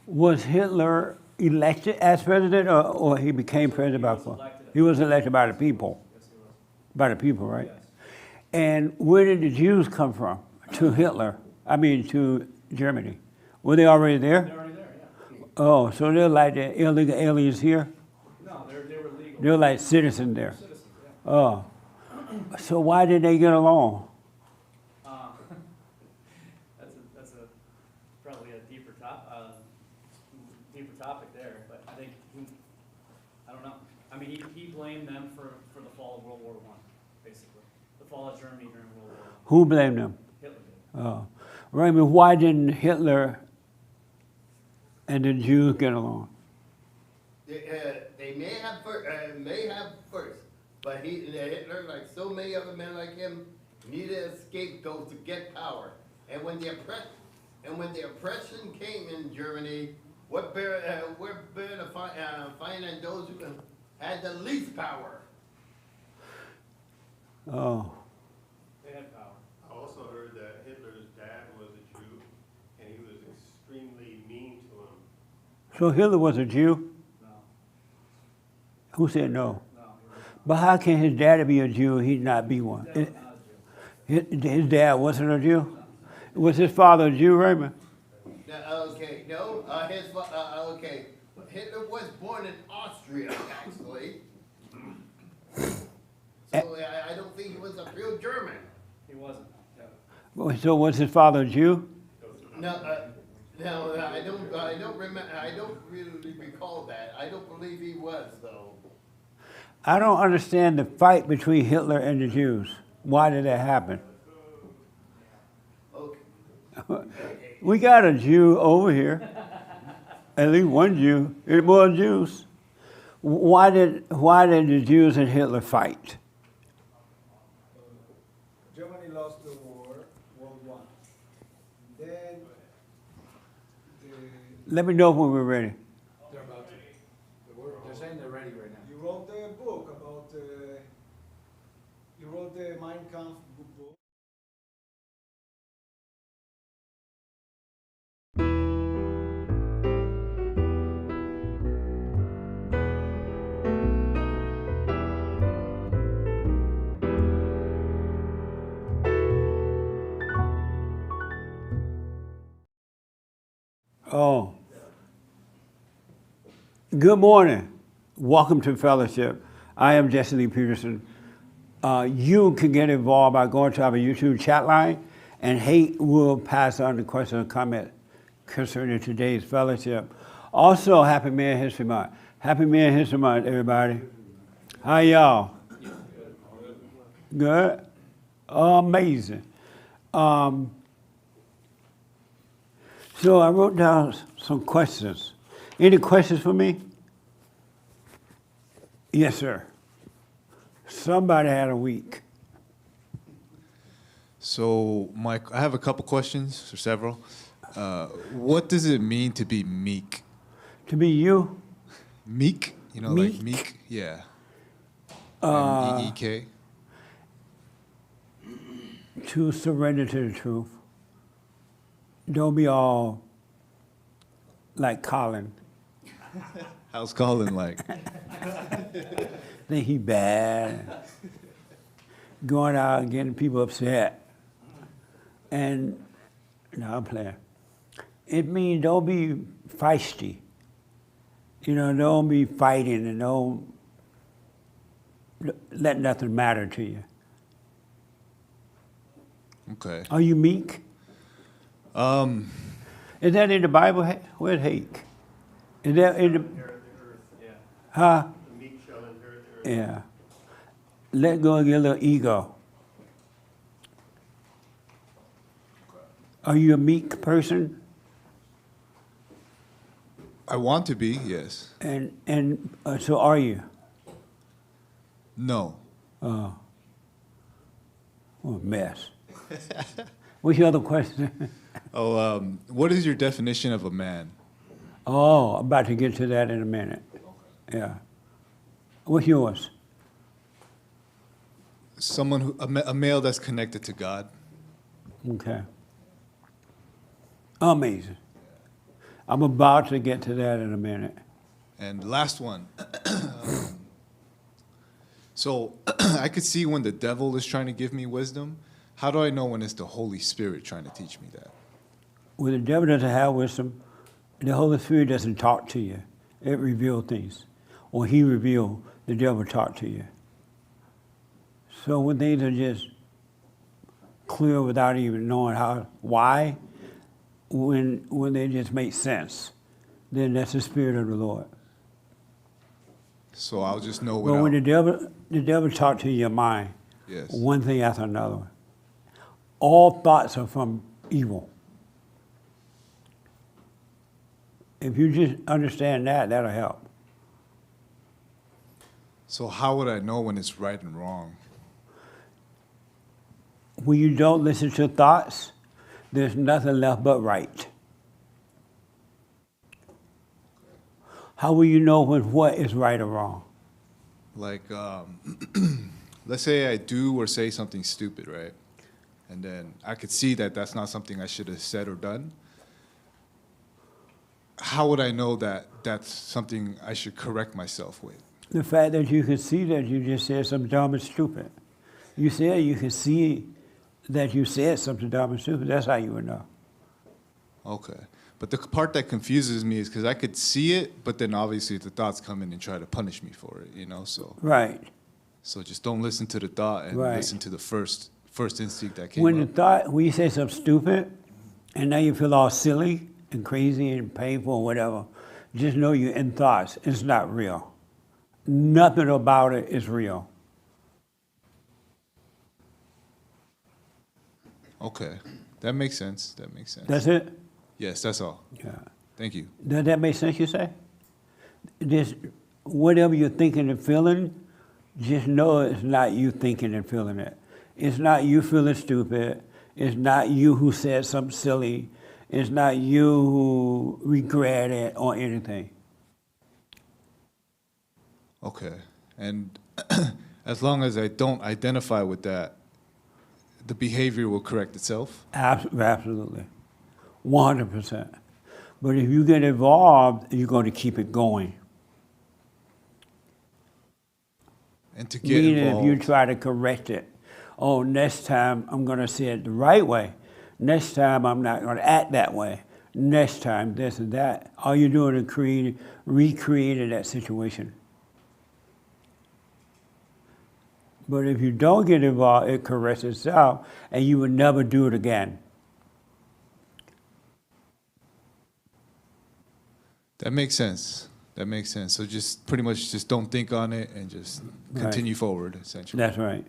Was Hitler elected as president, or he became president by force? He was elected by the people. Yes, he was. By the people, right? Yes. And where did the Jews come from to Hitler? I mean, to Germany. Were they already there? They're already there, yeah. Oh, so they're like the illegal aliens here? No, they were legal. They're like citizens there. Citizens, yeah. Oh. So why did they get along? That's probably a deeper topic there, but I think, I don't know. I mean, he blamed them for the fall of World War I, basically. The fall of Germany during World War I. Who blamed them? Hitler did. Oh. Right, but why didn't Hitler and the Jews get along? They may have first, but Hitler, like so many other men like him, needed a scapegoat to get power. And when the oppression came in Germany, what better to find than those who had the least power? Oh. They had power. I also heard that Hitler's dad was a Jew, and he was extremely mean to him. So Hitler was a Jew? No, Who said no? no, he wasn't. But how can his daddy be a Jew and he not be one? His dad was not a Jew. His dad wasn't a Jew? Was his father a Jew, Raymond? Okay, no, okay. Hitler was born in Austria, actually. So I don't think he was a real German. He wasn't. Yeah. So was his father a Jew? No, I don't remember. I don't really recall that. I don't believe he was, though. I don't understand the fight between Hitler and the Jews. Why did that happen? Okay. We got a Jew over here. At least one Jew. It was Jews. Why did the Jews and Hitler fight? Germany lost the war, World War I. Then Let me know when we're ready. They're about to. They're saying they're ready right now. you wrote the book about, you wrote the Mein Kampf book. Oh. Good morning. Welcome to Fellowship. I am Jesse Lee Peterson. You can get involved by going to our YouTube chat line, and Hate will pass on the question and comment concerning today's fellowship. Also, Happy Man History Month. Happy Man History Month, everybody. How y'all? Good? Amazing. So I wrote down some questions. Any questions for me? Yes, sir. Somebody had a week. So, Mike, I have a couple questions, or several. What does it mean to be meek? To be you? Meek? You know, Meek? like meek? Yeah. M-E-E-K? To surrender to the truth. Don't be all like Colin. How's Colin like? Think he bad. Going out and getting people upset. And, no, I'm playing. It means don't be feisty. You know, don't be fighting and don't let nothing matter to you. Okay. Are you meek? Is that in the Bible? Where's hate? Is that in the, Inherit the earth. Yeah. huh? The meek shall inherit the earth. Yeah. Let go of your little ego. Are you a meek person? I want to be, yes. And so are you? No. Oh. What a mess. What's your other question? Oh, what is your definition of a man? Oh, I'm about to get to that in a minute. Yeah. What's yours? Someone who, a male that's connected to God. Okay. Amazing. I'm about to get to that in a minute. And the last one. So I could see when the devil is trying to give me wisdom. How do I know when it's the Holy Spirit trying to teach me that? When the devil doesn't have wisdom, the Holy Spirit doesn't talk to you. It reveals things. Or he reveals, the devil talk to you. So when things are just clear without even knowing why, when they just make sense, then that's the Spirit of the Lord. So I'll just know But when without. the devil talk to your mind, Yes. one thing after another, all thoughts are from evil. If you just understand that, that'll help. So how would I know when it's right and wrong? When you don't listen to thoughts, there's nothing left but right. How will you know when what is right or wrong? Like, let's say I do or say something stupid, right? And then I could see that that's not something I should have said or done. How would I know that that's something I should correct myself with? The fact that you can see that you just said something dumb and stupid. You said you can see that you said something dumb and stupid. That's how you would know. Okay. But the part that confuses me is because I could see it, but then obviously the thoughts come in and try to punish me for it, you know? Right. So just don't listen to the thought and Right. listen to the first instinct that came When up. when you say something stupid, and now you feel all silly and crazy and painful or whatever, just know you're in thoughts. It's not real. Nothing about it is real. Okay. That makes sense. That makes sense. That's it? Yes, that's all. Yeah. Thank you. Does that make sense, you say? Just whatever you're thinking and feeling, just know it's not you thinking and feeling it. It's not you feeling stupid. It's not you who said something silly. It's not you who regret it or anything. Okay. And as long as I don't identify with that, the behavior will correct itself? Absolutely. 100%. But if you get involved, you're going to keep it going. And to get Meaning involved. if you try to correct it, oh, next time I'm going to say it the right way. Next time I'm not going to act that way. Next time this and that. All you're doing is recreating that situation. But if you don't get involved, it corrects itself, and you would never do it again. That makes sense. That makes sense. So just pretty much just don't think on it and just continue forward, essentially. That's right.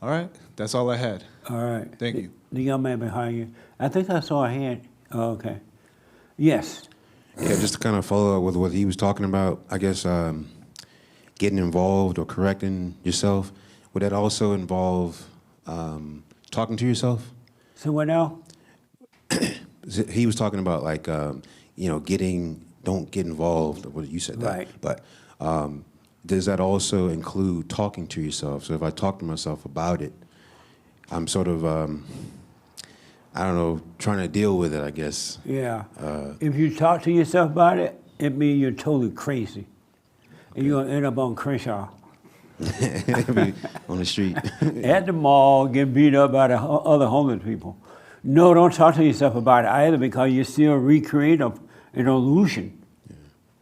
All right. That's all I had. All right. Thank you. The young man behind you. I think I saw a hand. Oh, okay. Yes. Yeah, just to kind of follow up with what he was talking about, I guess getting involved or correcting yourself, would that also involve talking to yourself? So what now? He was talking about like, don't get involved. Well, you said that. Right. But does that also include talking to yourself? So if I talk to myself about it, I'm sort of, trying to deal with it, I guess. Yeah. If you talk to yourself about it, it means you're totally crazy. And you're going to end up on Crenshaw. On the street. At the mall, get beat up by the other homeless people. No, don't talk to yourself about it either, because you're still recreating an illusion. Yeah.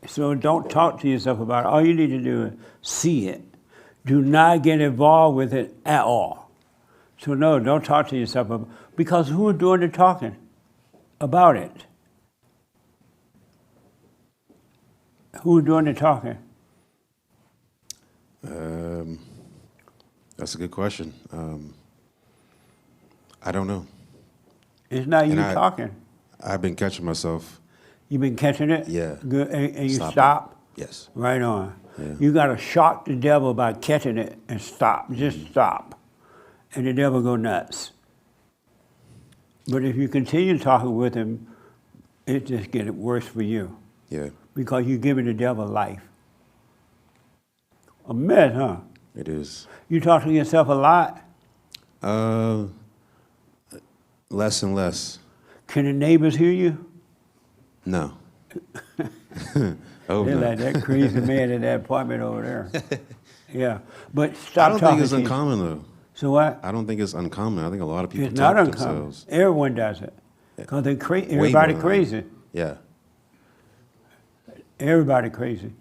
So don't talk to yourself about it. All you need to do is see it. Do not get involved with it at all. So no, don't talk to yourself about it, because who is doing the talking about it? Who is doing the talking? That's a good question. I don't know. It's not you And talking. I've been catching myself. You've been catching it? Yeah. Good. And you Stop it. stop? Yes. Right on. Yeah. You got to shock the devil by catching it and stop. Just stop. And the devil go nuts. But if you continue talking with him, it just gets worse for you, Yeah, because you're giving the devil life. A mess, huh? it is. You talk to yourself a lot? Less and less. Can the neighbors hear you? No. Oh, They're no. like that crazy man in that apartment over there. Yeah, but I stop don't talking. think it's to you. uncommon, though. So what? I don't think it's uncommon. I think a lot of people It's talk not to uncommon. themselves. Everyone does it. Because they Way everybody more than- crazy. Yeah. Everybody crazy.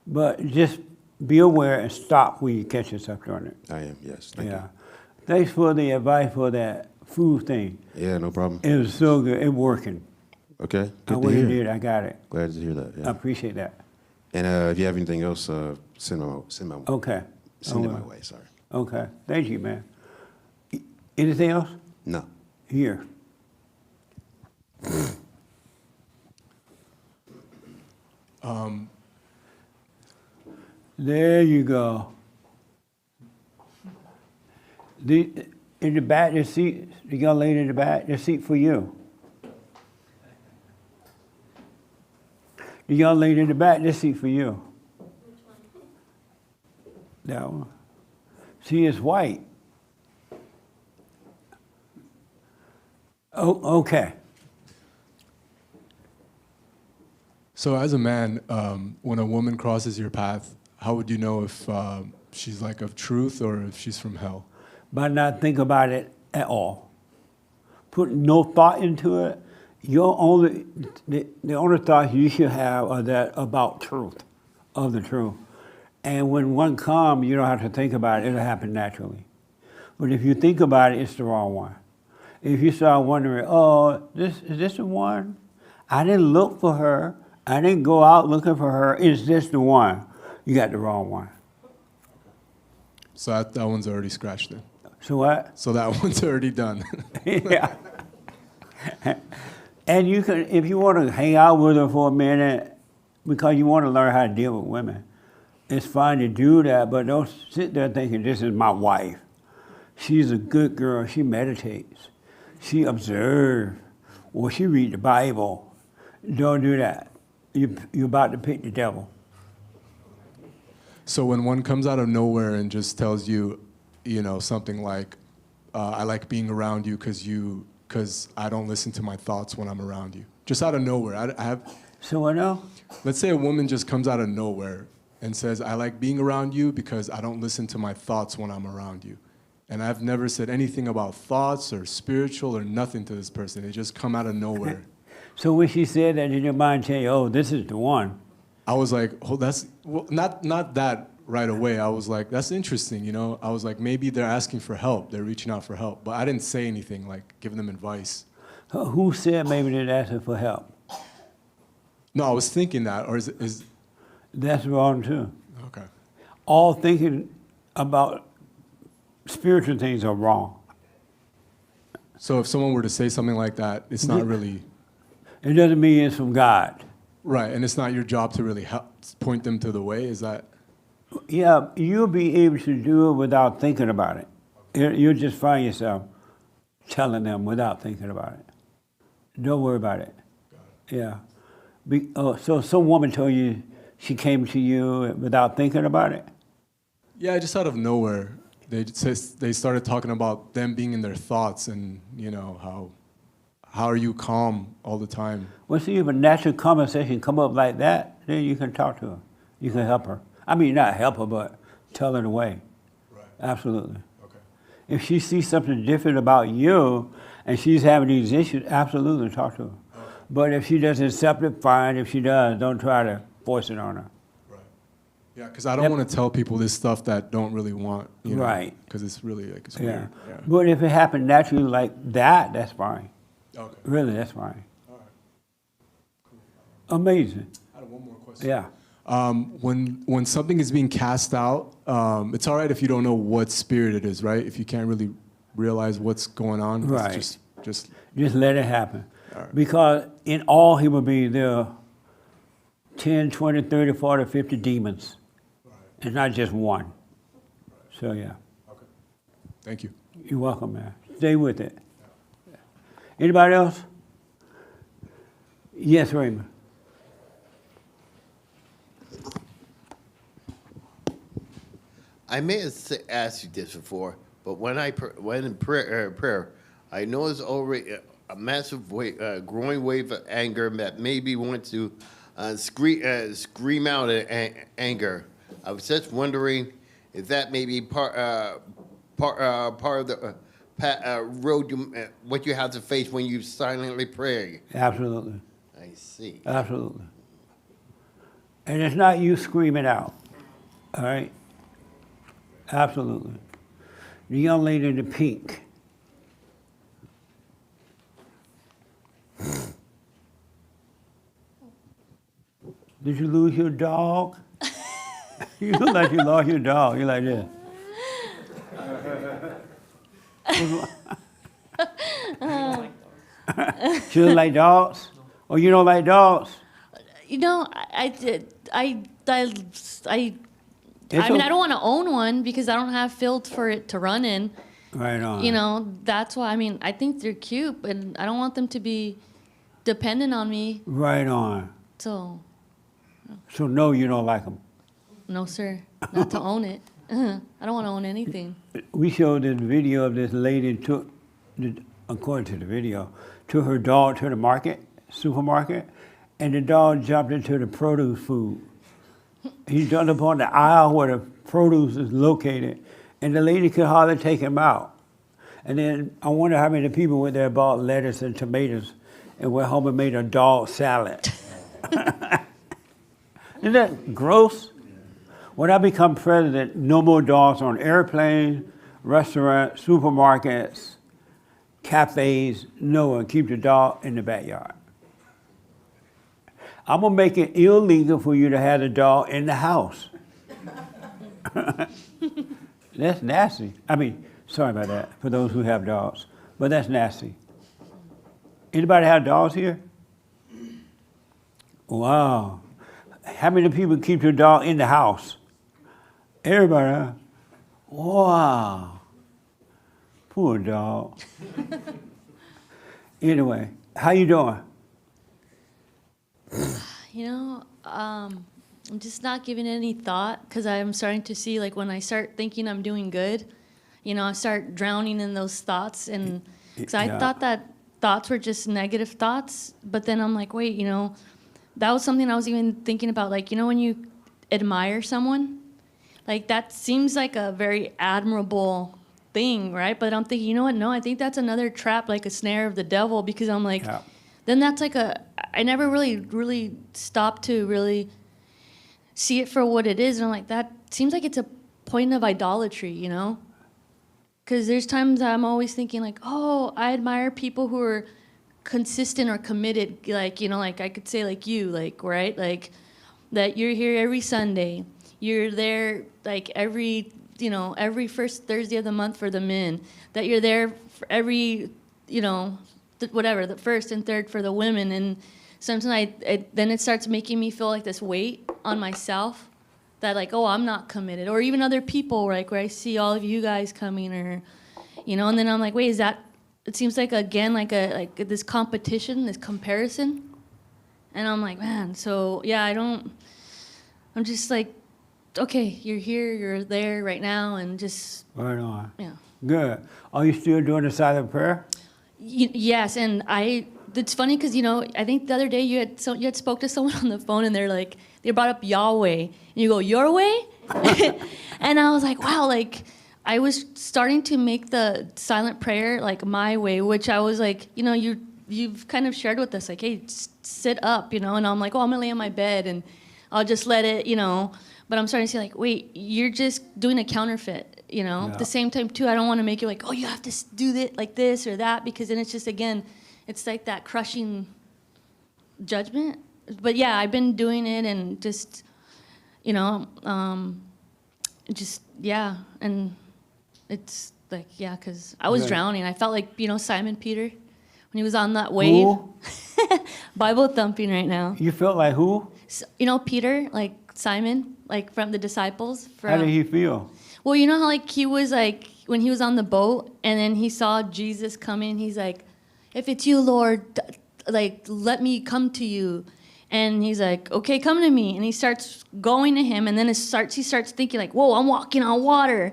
But just be aware and stop when you catch yourself doing it. I am, yes. Thank Yeah. Thanks for the advice for that food thing. you. Yeah, no problem. It was so good. It working. Okay, I good to went and hear. did. I got it. Glad to hear that, I yeah. appreciate that. And if you have anything else, send Okay. it I my will. way, sorry. Okay. Thank you, man. Anything else? No. Here. There you go. In the back, the seat, the young lady in the back, the seat for you. The young lady in the back, this seat for you. That one. She is white. Oh, okay. So as a man, when a woman crosses your path, how would you know if she's like of truth or if she's from hell? But not think about it at all. Put no thought into it. The only thoughts you should have are that about truth, of the truth. And when one comes, you don't have to think about it. It'll happen naturally. But if you think about it, it's the wrong one. If you start wondering, oh, is this the one? I didn't look for her. I didn't go out looking for her. Is this the one? You got the wrong one. So that one's already scratched then. So what? So that one's already done. Yeah. And you can, if you want to hang out with her for a minute, because you want to learn how to deal with women, it's fine to do that, but don't sit there thinking, this is my wife. She's a good girl. She meditates. She observes. Or she read the Bible. Don't do that. You're about to pick the devil. So when one comes out of nowhere and just tells you, you know, something like, I like being around you because I don't listen to my thoughts when I'm around you. Just out of nowhere. I have. So what now? Let's say a woman just comes out of nowhere and says, I like being around you because I don't listen to my thoughts when I'm around you. And I've never said anything about thoughts or spiritual or nothing to this person. They just come out of nowhere. So when she said that, did your mind tell you, oh, this is the one? I was like, oh, that's, well, not that right away. I was like, that's interesting, you know? I was like, maybe they're asking for help. They're reaching out for help. But I didn't say anything, like giving them advice. Who said maybe they're asking for help? No, I was thinking that, or is That's wrong too. okay. All thinking about spiritual things are wrong. So if someone were to say something like that, it's not really, It doesn't mean it's from God. right, and it's not your job to really help, point them to the way, is that? Yeah, you'll be able to do it without thinking about it. You'll just find yourself telling them without thinking about it. Don't worry about it. Yeah. So some woman told you she came to you without thinking about it? Yeah, just out of nowhere, they started talking about them being in their thoughts and, you know, how are you calm all the time? Well, see, if a natural conversation come up like that, then you can talk to her. You can help her. I mean, not help her, but tell her the way. Right. Absolutely. Okay. If she sees something different about you and she's having these issues, absolutely talk to her. Okay. But if she doesn't accept it, fine. If she does, don't try to force it on her. Right. Yeah, because I don't want to tell people this stuff that don't really want, you know. Right. Because it's really, like, it's Yeah. weird. Yeah. But if it happened naturally like that, that's fine. Okay. Really, that's fine. All right. Amazing. I have one more question. Yeah. When something is being cast out, it's all right if you don't know what spirit it is, right? If you can't really realize what's going on, it's Right. just Just let it happen. All right. Because in all human beings, there are 10, 20, 30, 40, 50 demons. And not just one. So, yeah. okay. Thank you. You're welcome, man. Stay with it. Anybody else? Yes, Raymond. I may have asked you this before, but when when in prayer, I noticed a massive growing wave of anger that maybe want to scream out in anger. I was just wondering if that may be part of the road what you have to face when you silently pray. Absolutely. I see. Absolutely. And it's not you screaming out. All right? Absolutely. The young lady in the pink. Did you lose your dog? You look like you lost your dog. You're like this. She doesn't like dogs? Oh, you don't like dogs? You know, I mean, It's I okay. don't want to own one because I don't have field for it to run in. Right on. You know, that's why, I mean, I think they're cute, but I don't want them to be dependent on me. Right on. So, So no, you don't like them. no, sir, not to own it. I don't want to own anything. We showed this video of this lady took, according to the video, took her dog to the supermarket, and the dog jumped into the produce food. He jumped up on the aisle where the produce is located, and the lady could hardly take him out. And then I wonder how many people went there and bought lettuce and tomatoes and went home and made a dog salad. Isn't that gross? When I become president, no more dogs on airplanes, restaurants, supermarkets, cafes, nowhere. Keep the dog in the backyard. I'm gonna make it illegal for you to have the dog in the house. That's nasty. I mean, sorry about that for those who have dogs, but that's nasty. Anybody have dogs here? Wow. How many people keep your dog in the house? Everybody, huh? Wow. Poor dog. Anyway, how you doing? You know, I'm just not giving it any thought because I'm starting to see, like, when I start thinking I'm doing good, you know, I start drowning in those thoughts. And because I Yeah. thought that thoughts were just negative thoughts, but then I'm like, wait, you know, that was something I was even thinking about. Like, you know, when you admire someone, like, that seems like a very admirable thing, right? But I'm thinking, you know what? No, I think that's another trap, like a snare of the devil, because I'm like, Yeah. then that's like I never really stopped to really see it for what it is. And I'm like, that seems like it's a point of idolatry, you know? Because there's times I'm always thinking like, oh, I admire people who are consistent or committed, like, you know, like I could say like you, like, right? Like that you're here every Sunday. You're there like every first Thursday of the month for the men. That you're there for every, you know, whatever, the first and third for the women. And sometimes then it starts making me feel like this weight on myself that like, oh, I'm not committed. Or even other people, like where I see all of you guys coming, or, you know, and then I'm like, wait, is that, it seems like, again, like this competition, this comparison. And I'm like, man, so yeah, I'm just like, okay, you're here, you're there right now, and just, Right on. yeah. Good. Are you still doing the silent prayer? Yes, and it's funny because, you know, I think the other day you had spoke to someone on the phone, and they're like, they brought up Yahweh, and you go, your way? And I was like, wow, like, I was starting to make the silent prayer like my way, which I was like, you know, you've kind of shared with us, like, hey, sit up, you know, and I'm like, oh, I'm gonna lay on my bed and I'll just let it, you know, but I'm starting to see like, wait, you're just doing a counterfeit, you know. Yeah. At the same time too, I don't want to make you like, oh, you have to do it like this or that, because then it's just, again, it's like that crushing judgment. But yeah, I've been doing it, and just, you know, just, yeah, and it's like, yeah, because I was Right. drowning. I felt like, you know, Simon Peter when he was on that wave. Who? Bible thumping right now. You felt like who? So, you know, Peter, like Simon, like from the disciples. How did he feel? Well, you know how like he was like when he was on the boat and then he saw Jesus coming. He's like, "If it's you, Lord, like let me come to you." And he's like, "Okay, come to me." And he starts going to him, and then he starts thinking like, "Whoa, I'm walking on water."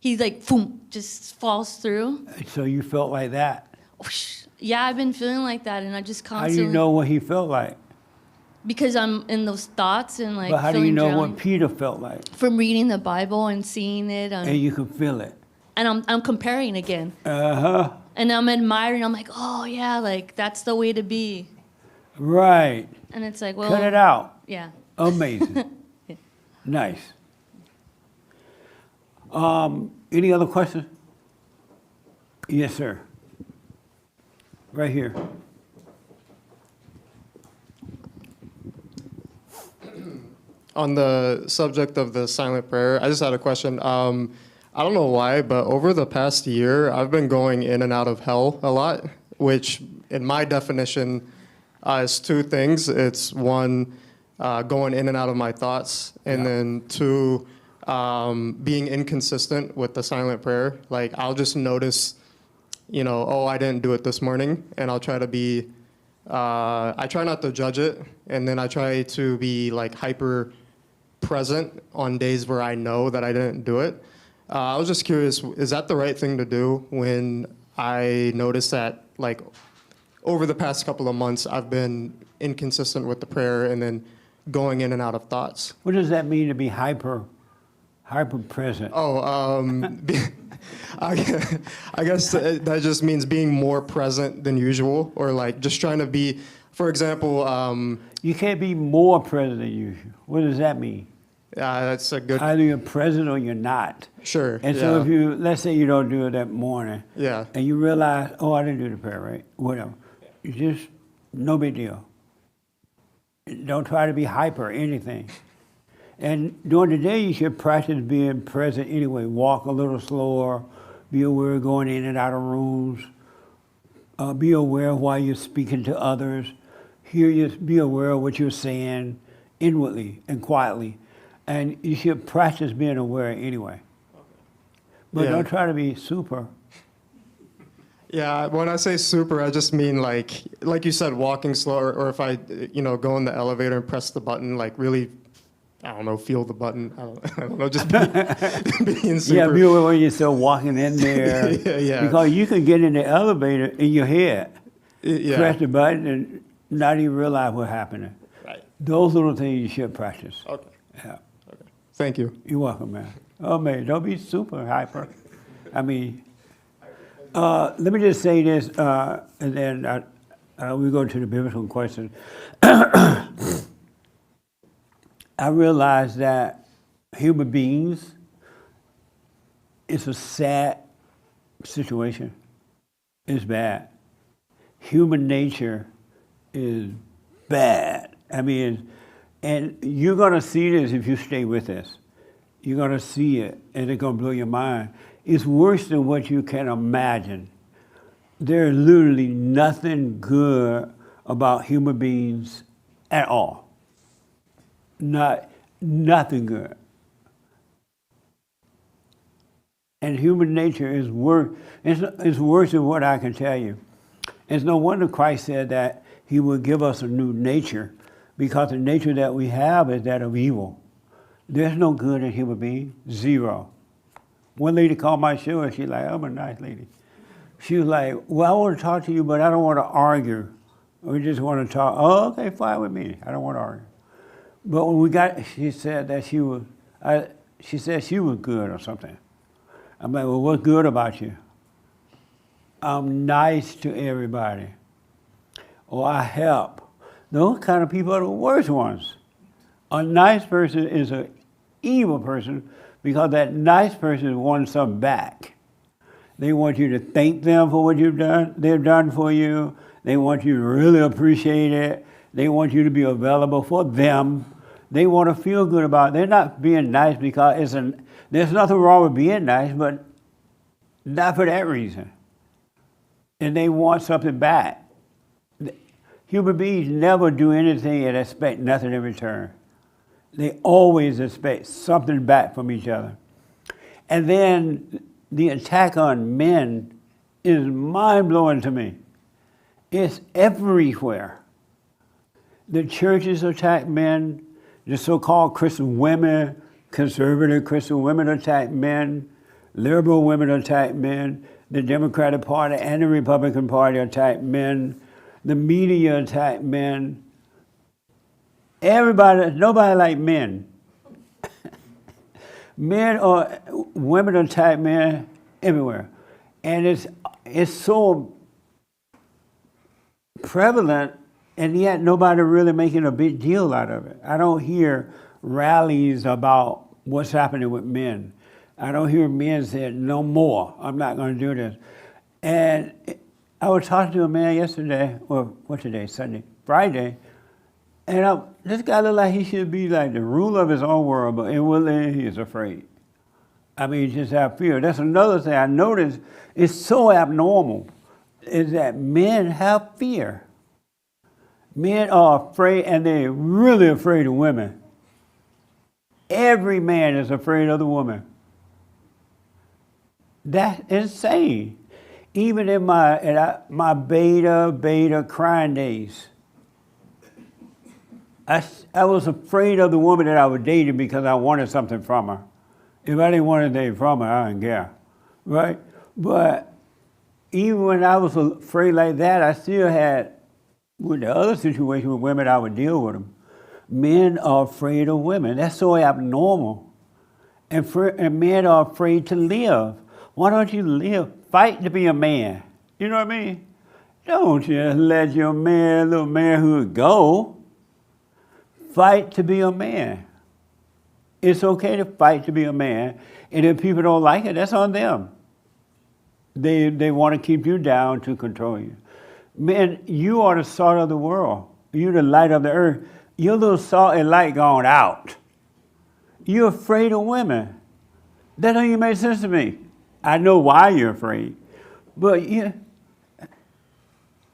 He's like, boom, just falls through. So you felt like that? Whoosh. Yeah, I've been feeling like that, and I just How do constantly. you know what he felt like? Because I'm in those thoughts and like But how do you feeling know drowned what Peter felt like? from reading the Bible and seeing it, And you can feel it. and I'm comparing again, Uh-huh. and I'm admiring. I'm like, oh yeah, like that's the way to be. Right. And it's like, well, Cut it out. yeah. Amazing. Nice. Any other questions? Yes, sir. Right here. On the subject of the silent prayer, I just had a question. I don't know why, but over the past year, I've been going in and out of hell a lot, which in my definition is two things. It's one, going in and out of my thoughts, and then two, being inconsistent with the silent prayer. Like I'll just notice, oh, I didn't do it this morning, and I'll try to be, I try not to judge it, and then I try to be like hyper present on days where I know that I didn't do it. I was just curious, is that the right thing to do when I notice that, like, over the past couple of months, I've been inconsistent with the prayer and then going in and out of thoughts? What does that mean to be hyper present? Oh, I guess that just means being more present than usual, or like just trying to be, for example, You can't be more present than usual. What does that mean? that's a good, Either you're present or you're not. sure. And so yeah. if you, let's say you don't do it that morning, Yeah. and you realize, oh, I didn't do the prayer, right? Whatever. You just, no big deal. Don't try to be hyper anything. And during the day, you should practice being present anyway. Walk a little slower. Be aware of going in and out of rooms. Be aware while you're speaking to others. Be aware of what you're saying inwardly and quietly. And you should practice being aware anyway. But Yeah. don't try to be super. Yeah, when I say super, I just mean like you said, walking slow, or if I, go in the elevator and press the button, like really, I don't know, feel the button. I don't know, just being super. Yeah, be aware when you're still walking in there. Yeah. Because you can get in the elevator in your head, Yeah. press the button, and not even realize what's happening. Right. Those little things you should practice. Okay. Yeah. Thank you. You're welcome, man. Oh, man, don't be super hyper. I mean, let me just say this, and then we go to the biblical question. I realize that human beings, it's a sad situation. It's bad. Human nature is bad. I mean, and you're going to see this if you stay with us. You're going to see it, and it's going to blow your mind. It's worse than what you can imagine. There's literally nothing good about human beings at all. Nothing good. And human nature is worse. It's worse than what I can tell you. It's no wonder Christ said that he would give us a new nature, because the nature that we have is that of evil. There's no good in human beings, zero. One lady called my show and she's like, I'm a nice lady. She was like, well, I want to talk to you, but I don't want to argue. We just want to talk. Oh, okay, fine with me. I don't want to argue. But when we got, she said that she was good or something. I'm like, well, what's good about you? I'm nice to everybody. Or I help. Those kind of people are the worst ones. A nice person is an evil person because that nice person wants something back. They want you to thank them for what they've done for you. They want you to really appreciate it. They want you to be available for them. They want to feel good about it. They're not being nice because there's nothing wrong with being nice, but not for that reason. And they want something back. Human beings never do anything and expect nothing in return. They always expect something back from each other. And then the attack on men is mind-blowing to me. It's everywhere. The churches attack men, the so-called Christian women, conservative Christian women attack men, liberal women attack men, The Democratic Party and the Republican Party attack men. The media attack men. Everybody, nobody like men. Men or women attack men everywhere. And it's so prevalent, and yet nobody really making a big deal out of it. I don't hear rallies about what's happening with men. I don't hear men saying, no more, I'm not going to do this. And I was talking to a man yesterday, or what today, Sunday, Friday, and this guy looked like he should be like the ruler of his own world, but inwardly he is afraid. I mean, just have fear. That's another thing I noticed is so abnormal, is that men have fear. Men are afraid, and they're really afraid of women. Every man is afraid of the woman. That's insane. Even in my beta crying days, I was afraid of the woman that I was dating because I wanted something from her. If I didn't want anything from her, I didn't care, right? But even when I was afraid like that, I still had, with the other situation with women, I would deal with them. Men are afraid of women. That's so abnormal. And men are afraid to live. Why don't you live? Fight to be a man. You know what I mean? Don't just let your little manhood go. Fight to be a man. It's okay to fight to be a man. And if people don't like it, that's on them. They want to keep you down to control you. Man, you are the salt of the world. You're the light of the earth. Your little salt and light gone out. You're afraid of women. That don't even make sense to me. I know why you're afraid. But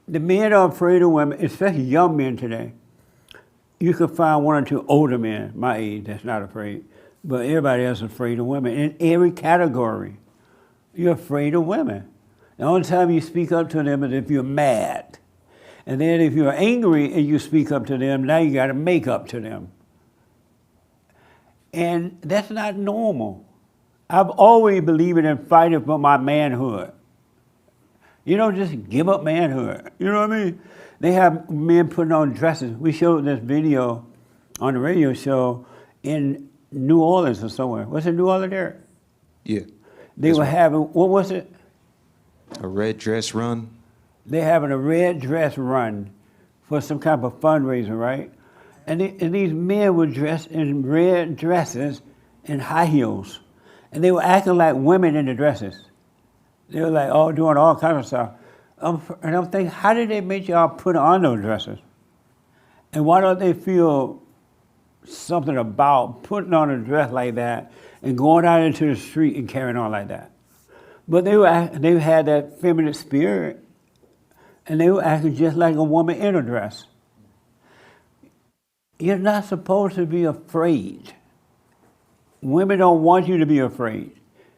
the men are afraid of women, especially young men today. You could find one or two older men, my age, that's not afraid. But everybody else is afraid of women in every category. You're afraid of women. The only time you speak up to them is if you're mad. And then if you're angry and you speak up to them, now you got to make up to them. And that's not normal. I've always believed in fighting for my manhood. You don't just give up manhood. You know what I mean? They have men putting on dresses. We showed this video on the radio show in New Orleans or somewhere. Was it New Orleans there? Yeah. They were having, what was it? A red dress run. They're having a red dress run for some kind of a fundraiser, right? And these men were dressed in red dresses and high heels. And they were acting like women in the dresses. They were like, doing all kinds of stuff. And I'm thinking, how did they make y'all put on those dresses? And why don't they feel something about putting on a dress like that and going out into the street and carrying on like that? But they had that feminine spirit, and they were acting just like a woman in a dress. You're not supposed to be afraid. Women don't want you to be afraid.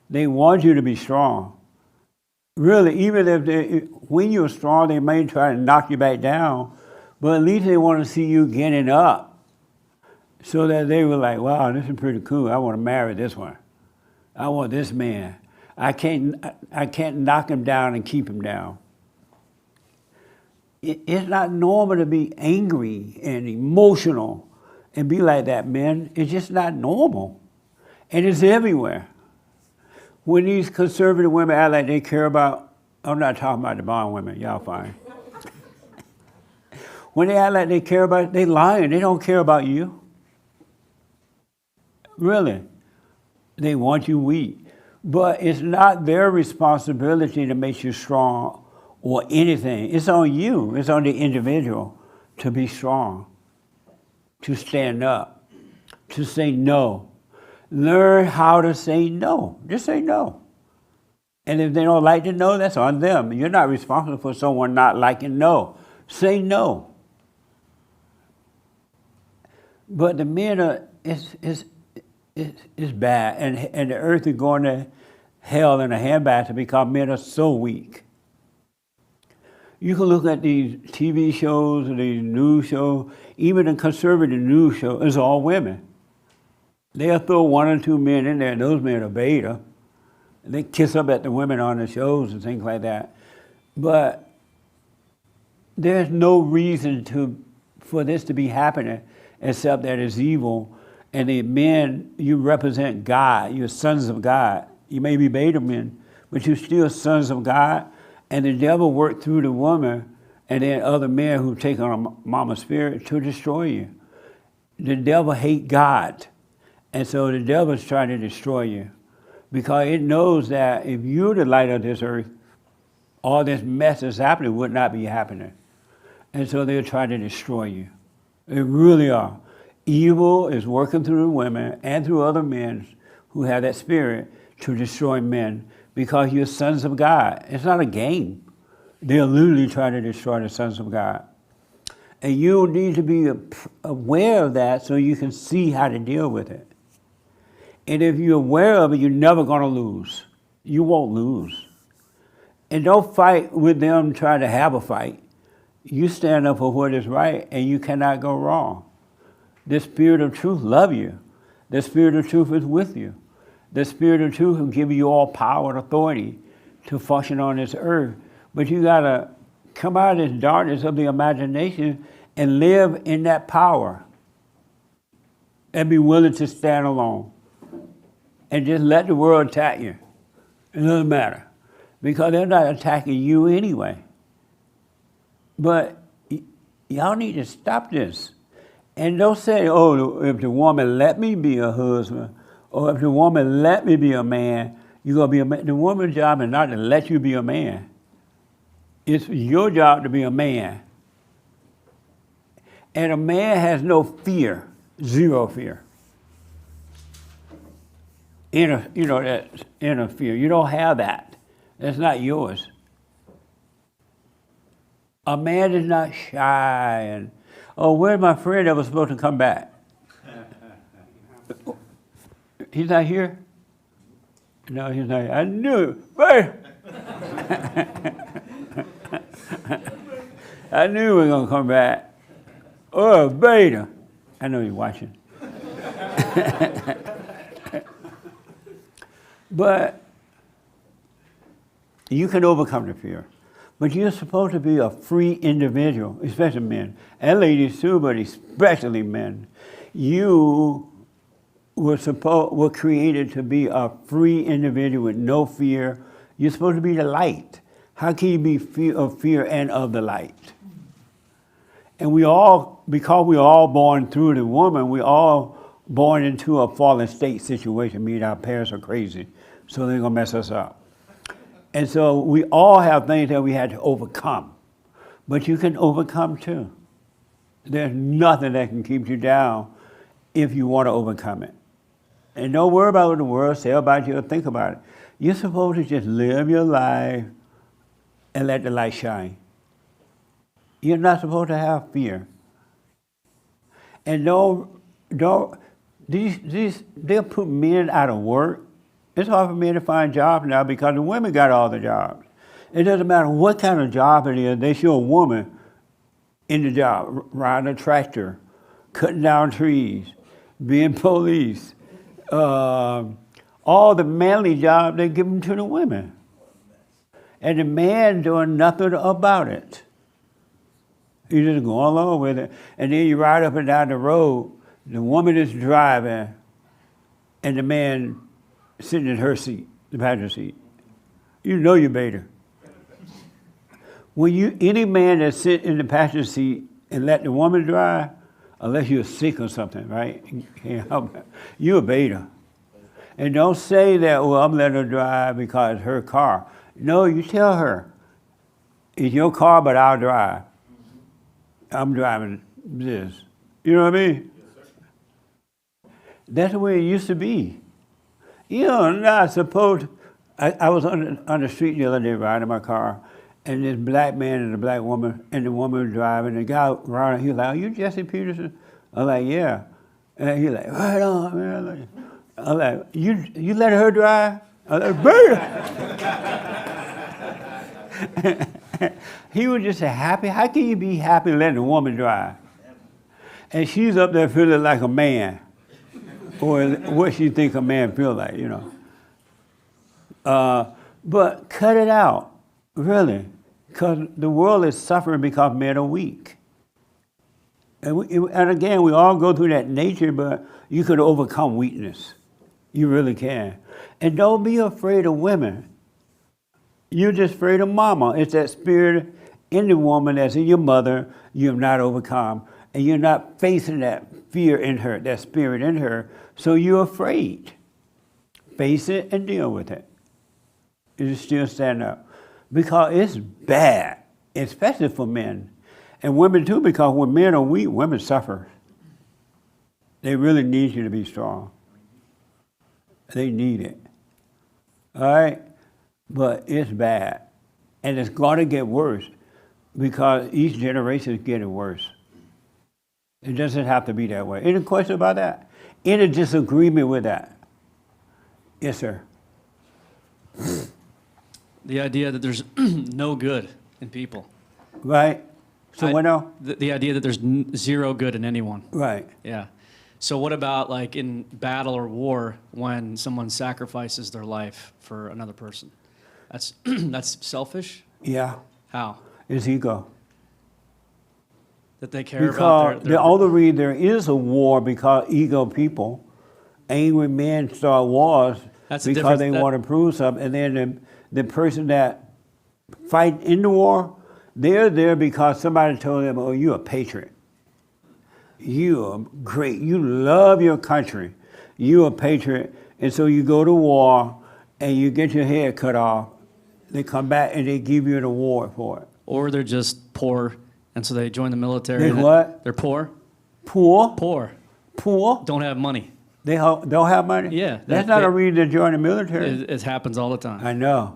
They want you to be strong. Really, even if when you're strong, they may try to knock you back down, but at least they want to see you getting up, so that they were like, wow, this is pretty cool. I want to marry this one. I want this man. I can't knock him down and keep him down. It's not normal to be angry and emotional and be like that, men. It's just not normal. And it's everywhere. When these conservative women act like they care about, I'm not talking about the bond women, y'all fine. When they act like they care about, they lying, they don't care about you. Really. They want you weak. But it's not their responsibility to make you strong or anything. It's on you, it's on the individual to be strong, to stand up, to say no. Learn how to say no. Just say no. And if they don't like the no, that's on them. You're not responsible for someone not liking no. Say no. But the men are, it's bad. And the earth is going to hell in a handbasket because men are so weak. You can look at these TV shows and these news shows, even the conservative news show, it's all women. They'll throw one or two men in there, and those men are beta. They kiss up at the women on the shows and things like that. But there's no reason for this to be happening except that it's evil. And the men, you represent God. You're sons of God. You may be beta men, but you're still sons of God. And the devil worked through the woman and then other men who take on a mama spirit to destroy you. The devil hate God. And so the devil's trying to destroy you because it knows that if you're the light of this earth, all this mess that's happening would not be happening. And so they're trying to destroy you. They really are. Evil is working through the women and through other men who have that spirit to destroy men because you're sons of God. It's not a game. They're literally trying to destroy the sons of God. And you need to be aware of that so you can see how to deal with it. And if you're aware of it, you're never going to lose. You won't lose. And don't fight with them trying to have a fight. You stand up for what is right, and you cannot go wrong. The Spirit of truth loves you. The Spirit of truth is with you. The Spirit of truth will give you all power and authority to function on this earth. But you got to come out of this darkness of the imagination and live in that power. And be willing to stand alone. And just let the world attack you. It doesn't matter. Because they're not attacking you anyway. But y'all need to stop this. And don't say, oh, if the woman let me be a husband, or if the woman let me be a man, you're going to be a man. The woman's job is not to let you be a man. It's your job to be a man. And a man has no fear, zero fear. That inner fear. You don't have that. That's not yours. A man is not shy and, oh, where's my friend that was supposed to come back? He's not here? No, he's not here. I knew it. I knew he was going to come back. Oh, beta. I know you're watching. But you can overcome the fear. But you're supposed to be a free individual, especially men, and ladies too, but especially men. You were created to be a free individual with no fear. You're supposed to be the light. How can you be of fear and of the light? And because we're all born through the woman, we're all born into a fallen state situation, meaning our parents are crazy, so they're going to mess us up. And so we all have things that we had to overcome. But you can overcome too. There's nothing that can keep you down if you want to overcome it. And don't worry about what the world say about you or think about it. You're supposed to just live your life and let the light shine. You're not supposed to have fear. And they'll put men out of work. It's hard for men to find jobs now because the women got all the jobs. It doesn't matter what kind of job it is, they show a woman in the job, riding a tractor, cutting down trees, being police. All the manly jobs, they give them to the women. And the man doing nothing about it. You just go along with it. And then you ride up and down the road, the woman is driving, and the man sitting in her seat, the passenger seat. You know you made her. Any man that sit in the passenger seat and let the woman drive, unless you're sick or something, right? You're a beta. And don't say that, well, I'm letting her drive because it's her car. No, you tell her, it's your car, but I'll drive. I'm driving this. You know what I mean? Yes, sir. That's the way it used to be. You're not supposed. I was on the street the other day riding my car, and this black man and a black woman, and the woman was driving. The guy around, he was like, "Are you Jesse Peterson?" I was like, "Yeah." And he like, "Right on, man." I was like, "You let her drive?" I was like, "Baby." He was just happy. How can you be happy letting a woman drive? And she's up there feeling like a man, or what she think a man feel like, you know. But cut it out, really, because the world is suffering because men are weak. And again, we all go through that nature, but you can overcome weakness. You really can. And don't be afraid of women. You're just afraid of mama. It's that spirit in the woman that's in your mother you have not overcome. And you're not facing that fear in her, that spirit in her, so you're afraid. Face it and deal with it. You still stand up. Because it's bad, especially for men. And women too, because when men are weak, women suffer. They really need you to be strong. They need it. All right? But it's bad. And it's going to get worse because each generation is getting worse. It doesn't have to be that way. Any question about that? Any disagreement with that? Yes, sir. The idea that there's no good in people. Right? So what else? The idea that there's zero good in anyone. Right. Yeah. So what about like in battle or war when someone sacrifices their life for another person? That's that's selfish? Yeah. How? It's ego. That they care Because about the only reason there is a war because ego people, angry men start wars That's a because difference- they that- want to prove something, and then the person that fight in the war, they're there because somebody told them, "Oh, you're a patriot. You are great. You love your country. You're a patriot," and so you go to war and you get your head cut off. They come back and they give you an award for it. Or they're just poor, and so they join the military. They and what? They're poor. Poor, Poor. poor. Don't have money. They don't have money? Yeah, That's that- not a they- reason to join the military. It happens all the time. I know.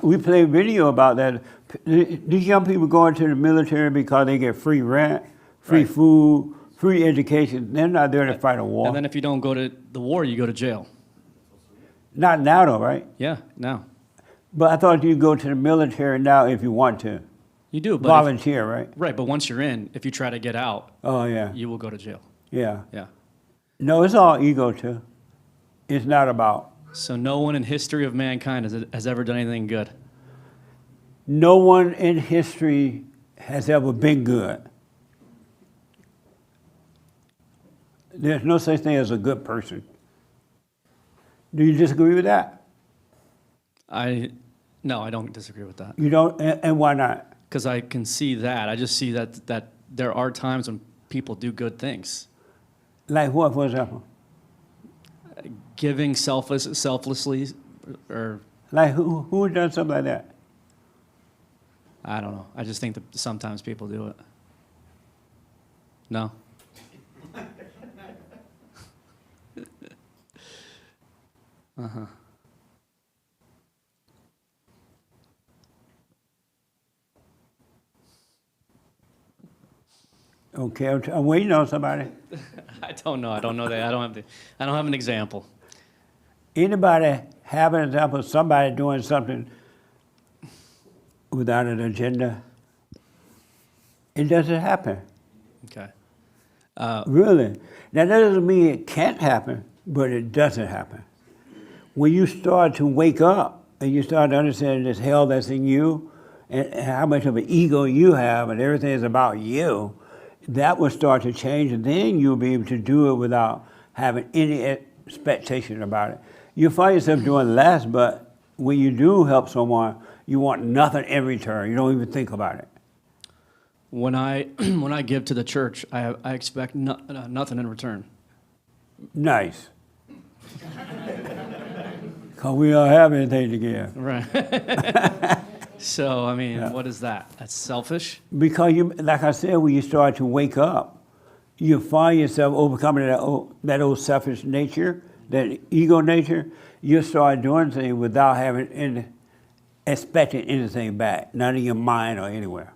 We play video about that. These young people go into the military because they get free rent, free Right. food, free education. They're not there to fight a war. And then if you don't go to the war, you go to jail. Not now though, right? Yeah, no. But I thought you'd go to the military now if you want to. You do, but Volunteer, right? right, but once you're in, if you try to get out, Oh, yeah. you will go to jail. Yeah. Yeah. No, it's all ego too. It's not about. So no one in history of mankind has ever done anything good. No one in history has ever been good. There's no such thing as a good person. Do you disagree with that? No, I don't disagree with that. You don't, and why not? Because I can see that. I just see that there are times when people do good things. Like what, for example? Giving selflessly, or Like who done something like that? I don't know. I just think that sometimes people do it. No? Uh-huh. Okay, I'm waiting on somebody. I don't know. I don't know that. I don't have an example. Anybody have an example of somebody doing something without an agenda? It doesn't happen. Okay. Really. Now, that doesn't mean it can't happen, but it doesn't happen. When you start to wake up and you start to understand this hell that's in you and how much of an ego you have and everything is about you, that will start to change, and then you'll be able to do it without having any expectation about it. You'll find yourself doing less, but when you do help someone, you want nothing in return. You don't even think about it. When I when I give to the church, I expect nothing in return. Nice. Because we don't have anything to give. Right. So, I mean, what is that? That's selfish? Because you, like I said, when you start to wake up, you find yourself overcoming that old selfish nature, that ego nature. You start doing things without expecting anything back, not in your mind or anywhere.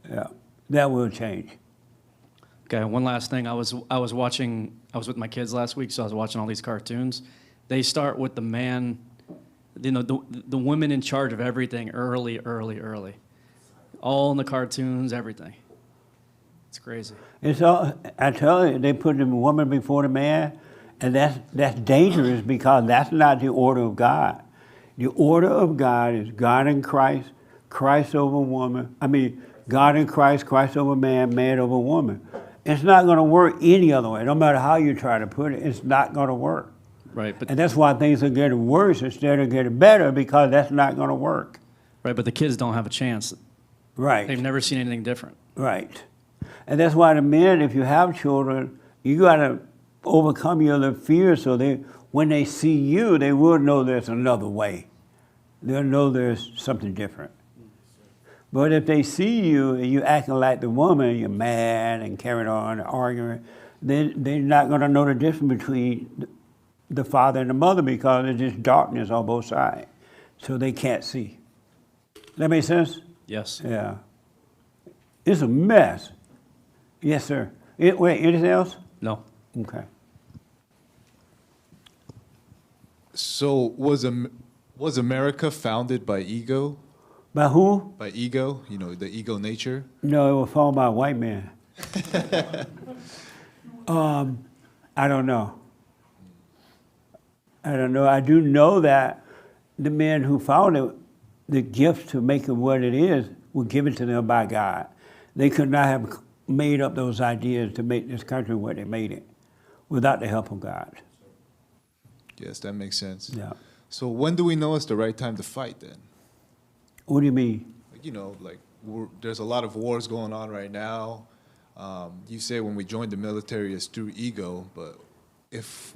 Yeah, that will change. Okay, one last thing. I was with my kids last week, so I was watching all these cartoons. They start with the man, the women in charge of everything early. All in the cartoons, everything. It's crazy. It's all, I tell you, they put the woman before the man, and that's dangerous because that's not the order of God. The order of God is God in Christ, Christ over woman. I mean, God in Christ, Christ over man, man over woman. It's not going to work any other way. No matter how you try to put it, it's not going to work. Right, but And that's why things are getting worse instead of getting better, because that's not going to work. right, but the kids don't have a chance. Right. They've never seen anything different. Right. And that's why the men, if you have children, you got to overcome your little fears so when they see you, they will know there's another way. They'll know there's something different. But if they see you and you acting like the woman, you're mad and carrying on and arguing, then they're not going to know the difference between the father and the mother, because there's just darkness on both sides. So they can't see. That make sense? Yes. Yeah. It's a mess. Yes, sir. Wait, anything else? No. Okay. So was America founded by ego? By who? By ego, the ego nature? No, it was found by a white man. I don't know. I don't know. I do know that the men who found it, the gift to make it what it is, were given to them by God. They could not have made up those ideas to make this country what they made it without the help of God. Yes, that makes sense. Yeah. So when do we know it's the right time to fight then? What do you mean? There's a lot of wars going on right now. You say when we joined the military it's through ego, but if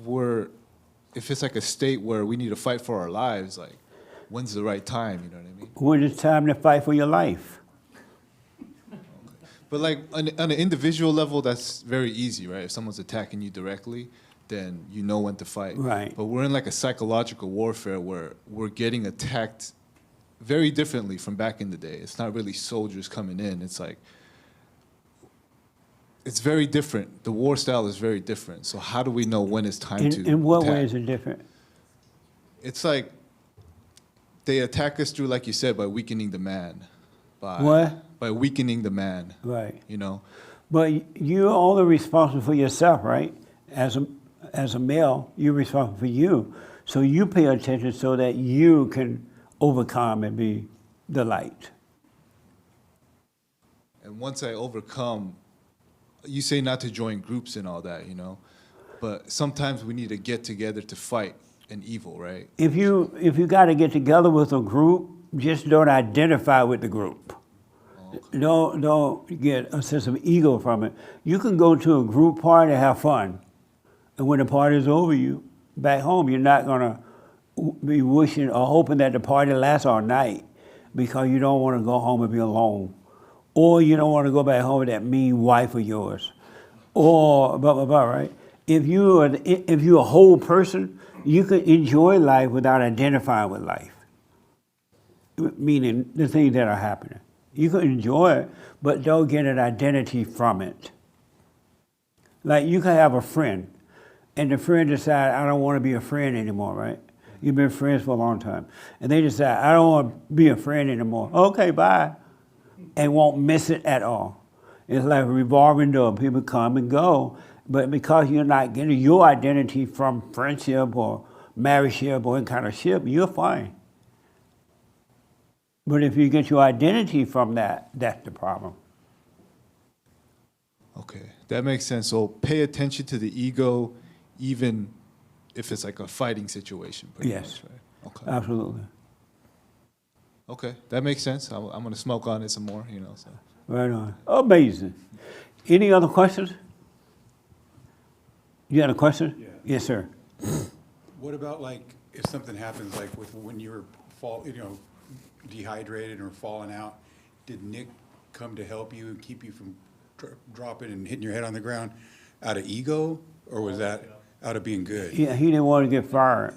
it's like a state where we need to fight for our lives, like when's the right time, you know what I mean? When it's time to fight for your life. But like on an individual level, that's very easy, right? If someone's attacking you directly, then you know when to fight. Right. But we're in like a psychological warfare where we're getting attacked very differently from back in the day. It's not really soldiers coming in. It's like, it's very different. The war style is very different. So how do we know when it's time to In what attack? way is it different? It's like they attack us through, like you said, by weakening the man. What? By weakening the man. Right. You know? But you're only responsible for yourself, right? As a male, you're responsible for you. So you pay attention so that you can overcome and be the light. And once I overcome, you say not to join groups and all that, you know? But sometimes we need to get together to fight an evil, right? If you got to get together with a group, just don't identify with the group. Okay. Don't get a sense of ego from it. You can go to a group party and have fun. And when the party is over, you back home, you're not going to be wishing or hoping that the party lasts all night, because you don't want to go home and be alone. Or you don't want to go back home with that mean wife of yours. Or blah, blah, blah, right? If you're a whole person, you can enjoy life without identifying with life. Meaning the things that are happening. You can enjoy it, but don't get an identity from it. Like you can have a friend, and the friend decides, I don't want to be a friend anymore, right? You've been friends for a long time. And they decide, I don't want to be a friend anymore. Okay, bye. And won't miss it at all. It's like a revolving door. People come and go. But because you're not getting your identity from friendship or marriageship or any kind of ship, you're fine. But if you get your identity from that, that's the problem. Okay, that makes sense. So pay attention to the ego, even if it's like a fighting situation. Yes, much, right? Okay. Absolutely. Okay, that makes sense. I'm going to smoke on it some more, you know. So. Right on. Amazing. Any other questions? You had a question? Yeah. Yes, sir. What about like if something happens like with when you were dehydrated or falling out? Did Nick come to help you and keep you from dropping and hitting your head on the ground out of ego, or was that out of being good? Yeah, he didn't want to get fired.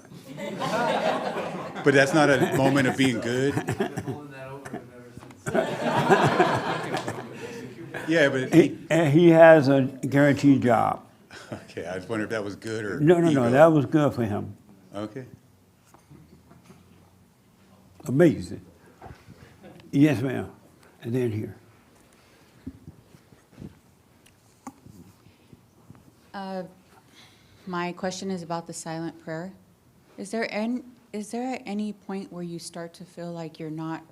But that's not a moment of being good. Yeah, but he has a guaranteed job. Okay, I just wonder if that was good or No, ego. that was good for him. Okay. Amazing. Yes, ma'am. And then here. My question is about the silent prayer. Is there Is there at any point where you start to feel like you're not,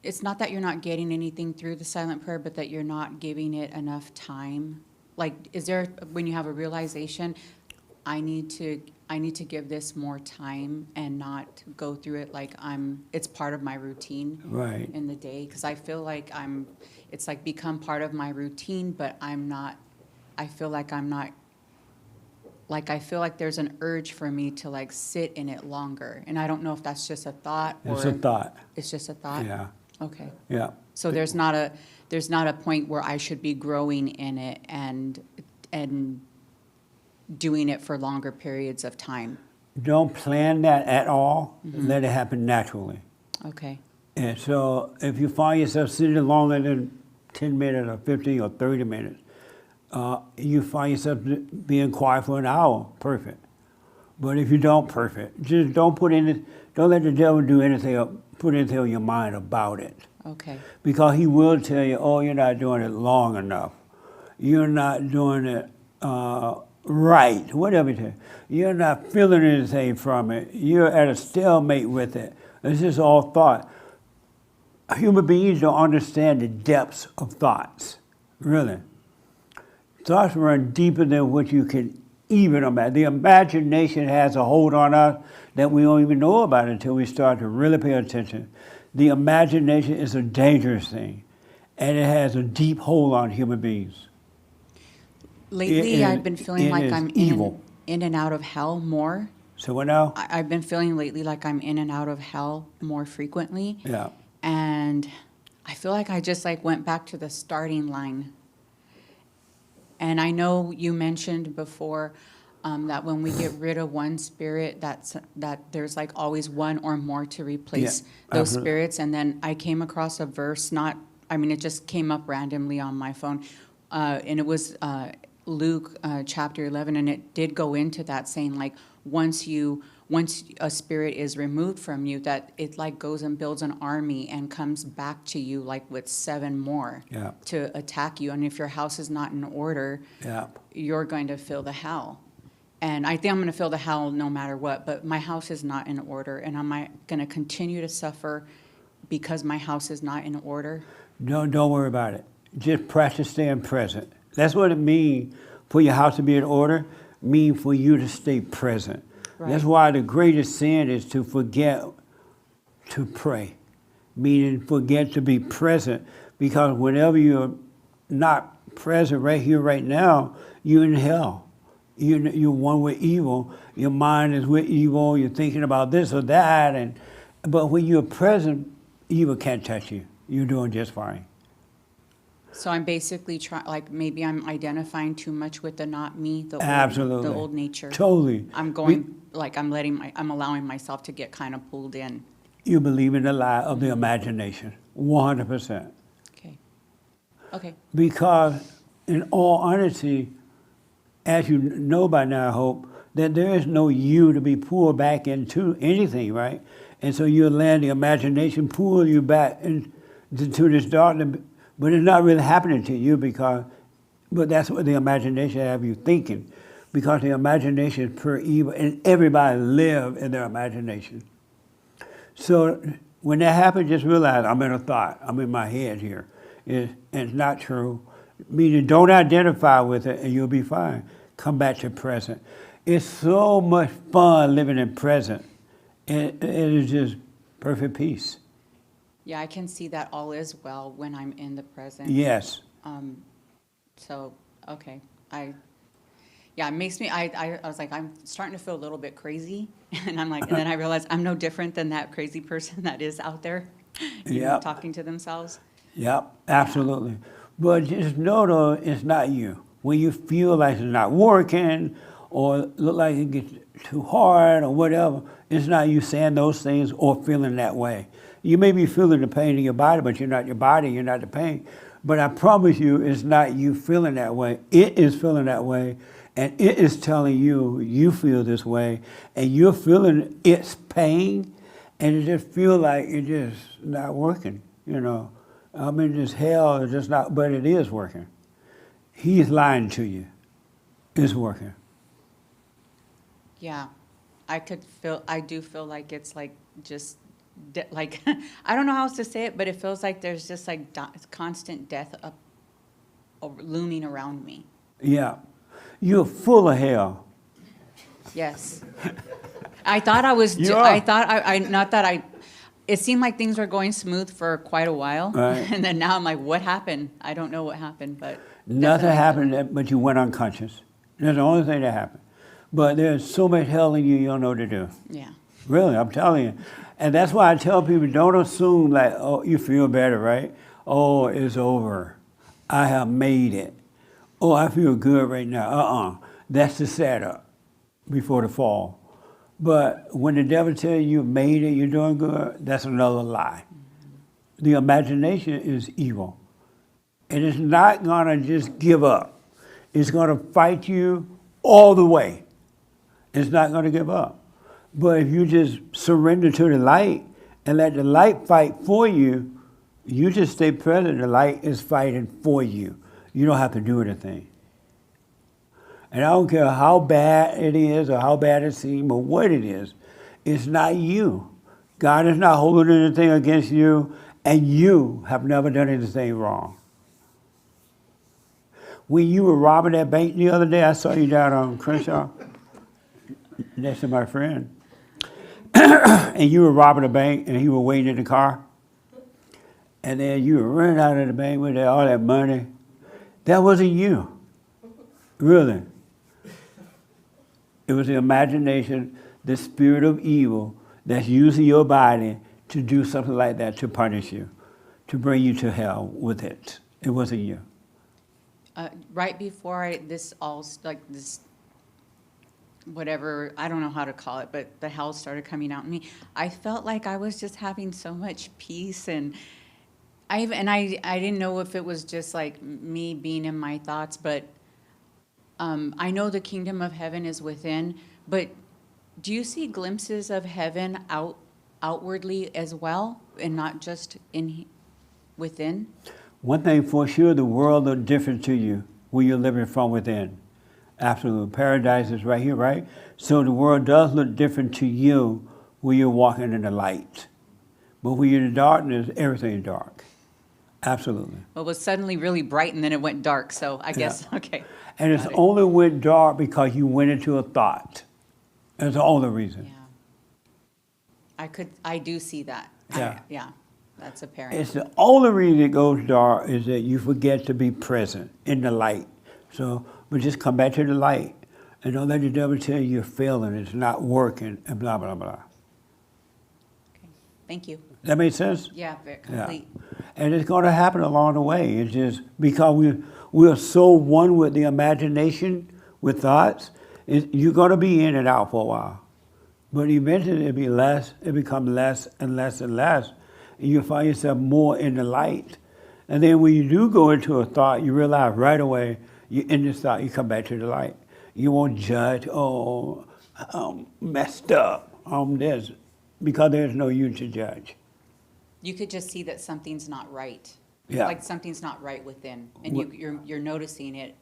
it's not that you're not getting anything through the silent prayer, but that you're not giving it enough time? Like, is there, when you have a realization, I need to give this more time and not go through it like it's part of my routine Right. in the day? Because I feel like it's like become part of my routine, but I feel like I feel like there's an urge for me to like sit in it longer. And I don't know if that's just a thought or. It's a thought. It's just a thought? Yeah. Okay. Yeah. So there's not a point where I should be growing in it and doing it for longer periods of time. Don't plan that at all. Let it happen naturally. Okay. And so if you find yourself sitting longer than 10 minutes or 15 or 30 minutes, you find yourself being quiet for an hour, perfect. But if you don't, perfect. Just don't let the devil do anything or put anything on your mind about it. Okay. Because he will tell you, oh, you're not doing it long enough. You're not doing it right, whatever it is. You're not feeling anything from it. You're at a stalemate with it. It's just all thought. Human beings don't understand the depths of thoughts, really. Thoughts run deeper than what you can even imagine. The imagination has a hold on us that we don't even know about until we start to really pay attention. The imagination is a dangerous thing, and it has a deep hold on human beings. Lately, I've been feeling like I'm evil. in and out of hell more. So what now? I've been feeling lately like I'm in and out of hell more frequently. Yeah. And I feel like I just like went back to the starting line. And I know you mentioned before that when we get rid of one spirit, that there's like always one or more to replace those absolutely. spirits. And then I came across a verse, it just came up randomly on my phone. And it was Luke chapter 11, and it did go into that saying like once a spirit is removed from you, that it like goes and builds an army and comes back to you like with 7 more to attack you. And if your house is not in order, you're going to feel the hell. And I think I'm going to feel the hell no matter what, but my house is not in order, and am I going to continue to suffer because my house is not in order? No, don't worry about it. Just practice staying present. That's what it means for your house to be in order, mean for you to stay present. Right. That's why the greatest sin is to forget to pray, meaning forget to be present, because whenever you're not present right here, right now, you're in hell. You're one with evil. Your mind is with evil. You're thinking about this or that, but when you're present, evil can't touch you. You're doing just fine. So I'm basically maybe I'm identifying too much with the not me, the old nature. Totally. I'm allowing myself to get kind of pulled in. You believe in the lie of the imagination, 100%. Okay. Because in all honesty, as you know by now, I hope, that there is no you to be pulled back into anything, right? And so you'll let the imagination pull you back into this darkness. But it's not really happening to you but that's what the imagination have you thinking, because the imagination is pure evil, and everybody live in their imagination. So when that happens, just realize I'm in a thought. I'm in my head here. And it's not true. Meaning don't identify with it and you'll be fine. Come back to present. It's so much fun living in present. It is just perfect peace. Yeah, I can see that all is well when I'm in the present. Yes. So, okay. It makes me, I was like, I'm starting to feel a little bit crazy. And I'm like, and then I realized I'm no different than that crazy person that is out there, talking to themselves. Yep, absolutely. But just know though, it's not you. When you feel like it's not working or look like it gets too hard or whatever, it's not you saying those things or feeling that way. You may be feeling the pain in your body, but you're not your body, you're not the pain. But I promise you, it's not you feeling that way. It is feeling that way, and it is telling you you feel this way, and you're feeling its pain, and it just feels like it's just not working, I'm in this hell, it's just not, but it is working. He's lying to you. It's working. Yeah. I do feel like it's like just, like, I don't know how else to say it, but it feels like there's just like constant death looming around me. Yeah. You're full of hell. Yes. I thought I was, You are. I thought not that it seemed like things were going smooth for quite a while. Right. And then now I'm like, what happened? I don't know what happened, but. Nothing definitely. happened, but you went unconscious. That's the only thing that happened. But there's so much hell in you, you don't know what to do. Yeah. Really, I'm telling you. And that's why I tell people, don't assume like, oh, you feel better, right? Oh, it's over. I have made it. Oh, I feel good right now. That's the setup before the fall. But when the devil tells you you've made it, you're doing good, that's another lie. The imagination is evil. And it's not going to just give up. It's going to fight you all the way. It's not going to give up. But if you just surrender to the light and let the light fight for you, you just stay present. The light is fighting for you. You don't have to do anything. And I don't care how bad it is or how bad it seems or what it is. It's not you. God is not holding anything against you, and you have never done anything wrong. When you were robbing that bank the other day, I saw you down on Crenshaw, next to my friend. And you were robbing a bank, and he was waiting in the car. And then you were running out of the bank with all that money. That wasn't you. Really. It was the imagination, the spirit of evil that's using your body to do something like that to punish you, to bring you to hell with it. It wasn't you. Right before whatever, I don't know how to call it, but the hell started coming out in me, I felt like I was just having so much peace, and I didn't know if it was just like me being in my thoughts, but I know the kingdom of heaven is within, but do you see glimpses of heaven outwardly as well, and not just within? One thing for sure, the world looks different to you when you're living from within. Absolutely. Paradise is right here, right? So the world does look different to you when you're walking in the light. But when you're in the darkness, everything's dark. Absolutely. Well, it was suddenly really bright, and then it went dark, so I guess, Yeah. okay. And it's only went dark because you went into a thought. That's the only reason. Yeah. I do see that. Yeah. Yeah, that's apparent. It's the only reason it goes dark is that you forget to be present in the light. So, but just come back to the light and don't let the devil tell you you're failing, it's not working, and blah, blah, blah. Okay. Thank you. That make sense? Yeah, very complete. Yeah. And it's going to happen along the way. It's just because we're so one with the imagination, with thoughts, you're going to be in and out for a while. But eventually it'll be less, it becomes less and less and less. And you'll find yourself more in the light. And then when you do go into a thought, you realize right away, you're in this thought, you come back to the light. You won't judge, oh, I'm messed up, I'm this, because there's no you to judge. You could just see that something's not right. Yeah. Like something's not right within, and you're noticing it.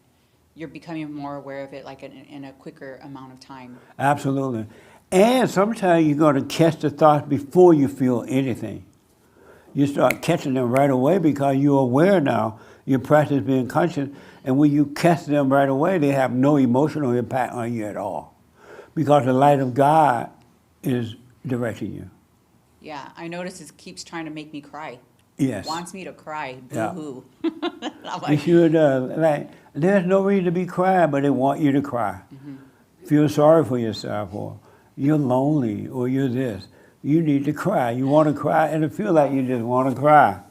You're becoming more aware of it, like in a quicker amount of time. Absolutely. And sometimes you're going to catch the thoughts before you feel anything. You start catching them right away because you're aware now. You practice being conscious. And when you catch them right away, they have no emotional impact on you at all. Because the light of God is directing you. Yeah, I notice it keeps trying to make me cry. Yes. Wants me to cry. Yeah. Boo-hoo. It sure does. Like, there's no reason to be crying, but they want you to cry. Mm-hmm. Feel sorry for yourself, or you're lonely, or you're this. You need to cry. You want to cry, and it feels like you just want to cry.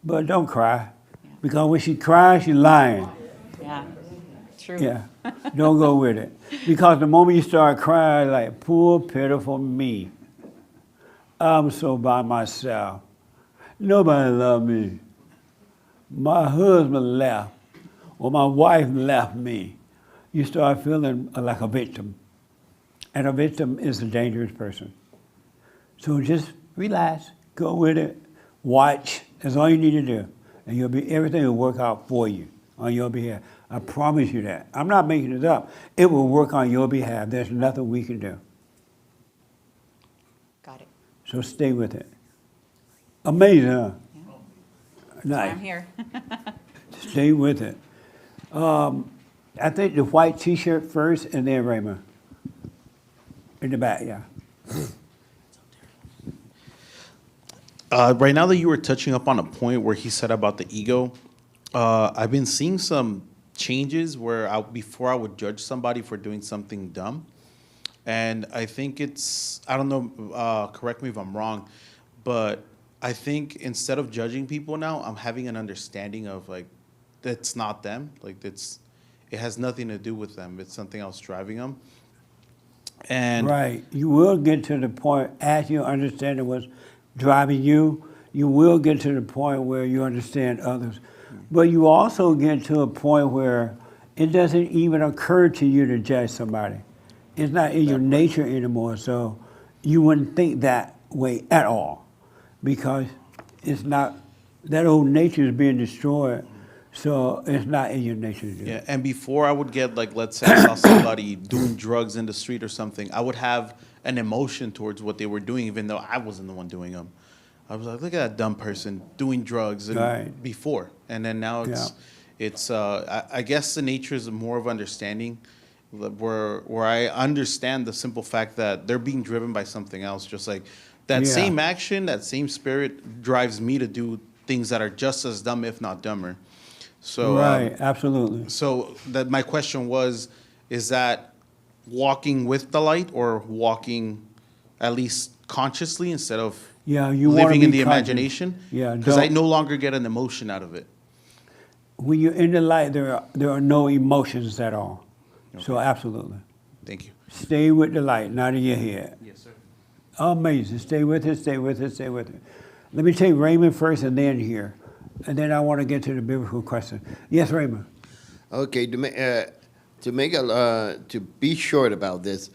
But don't cry. Yeah. Because when she cries, she's lying. Yeah, true. Yeah, don't go with it. Because the moment you start crying, like, poor, pitiful me. I'm so by myself. Nobody loves me. My husband left, or my wife left me. You start feeling like a victim. And a victim is a dangerous person. So just relax, go with it, watch. That's all you need to do. And everything will work out for you, on your behalf. I promise you that. I'm not making it up. It will work on your behalf. There's nothing we can do. So stay with it. Amazing, huh? That's why Nice. I'm here. Stay with it. I think the white T-shirt first, and then Raymond. In the back, yeah. Right now that you were touching up on a point where he said about the ego, I've been seeing some changes where before I would judge somebody for doing something dumb. And I think I don't know, correct me if I'm wrong, but I think instead of judging people now, I'm having an understanding of like, that's not them. Like it has nothing to do with them. It's something else driving them. And Right. You will get to the point, as you understand what's driving you, you will get to the point where you understand others. But you also get to a point where it doesn't even occur to you to judge somebody. It's not in your nature anymore, so you wouldn't think that way at all, because it's not, that old nature is being destroyed, so it's not in your nature to do yeah, it. and before I would get like, let's say I saw somebody doing drugs in the street or something, I would have an emotion towards what they were doing, even though I wasn't the one doing them. I was like, look at that dumb person doing drugs and Right. before, and then now I guess the nature is more of understanding, where I understand the simple fact that they're being driven by something else, just like that Yeah. same action, that same spirit drives me to do things that are just as dumb, if not dumber. So Right, absolutely. So that my question was, is that walking with the light or walking at least consciously instead of Yeah, you wanna living in be the conscious. imagination? Yeah, Because I don't- no longer get an emotion out of it. When you're in the light, there are no emotions at all. So absolutely. Thank you. Stay with the light, not in your head. Yes, sir. Amazing. Stay with it, stay with it, stay with it. Let me take Raymond first and then here. And then I want to get to the biblical question. Yes, Raymond. Okay, to be short about this,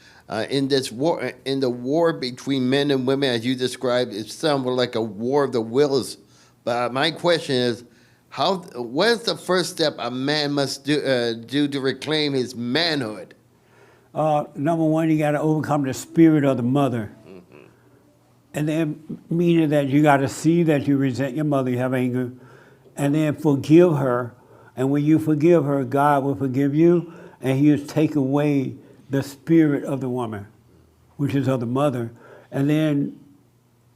in this war, in the war between men and women, as you described, it sounded like a war of the wills. But my question is, what is the first step a man must do to reclaim his manhood? Number one, you got to overcome the spirit of the mother. And then, meaning that you got to see that you resent your mother, you have anger, and then forgive her. And when you forgive her, God will forgive you, and He'll take away the spirit of the woman, which is of the mother. And then,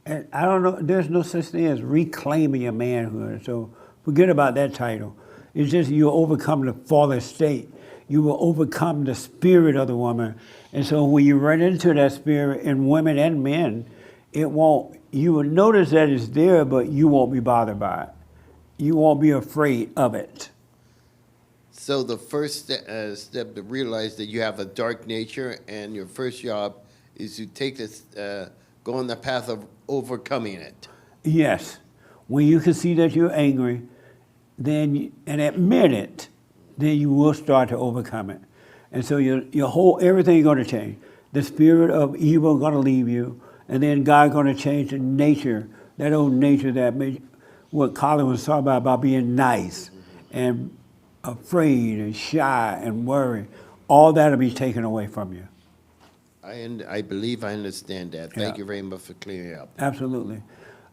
and I don't know, there's no such thing as reclaiming your manhood. So forget about that title. It's just you overcome the fallen state. You will overcome the spirit of the woman. And so when you run into that spirit in women and men, you will notice that it's there, but you won't be bothered by it. You won't be afraid of it. So the first step to realize that you have a dark nature, and your first job is to take this, go on the path of overcoming it. Yes. When you can see that you're angry, then and admit it, then you will start to overcome it. And so your whole everything is going to change. The spirit of evil is going to leave you, and then God's going to change the nature, that old nature that made what Colin was talking about being nice and afraid and shy and worried. All that will be taken away from you. I believe I understand that. Thank Yeah. you very much for clearing it up. Absolutely.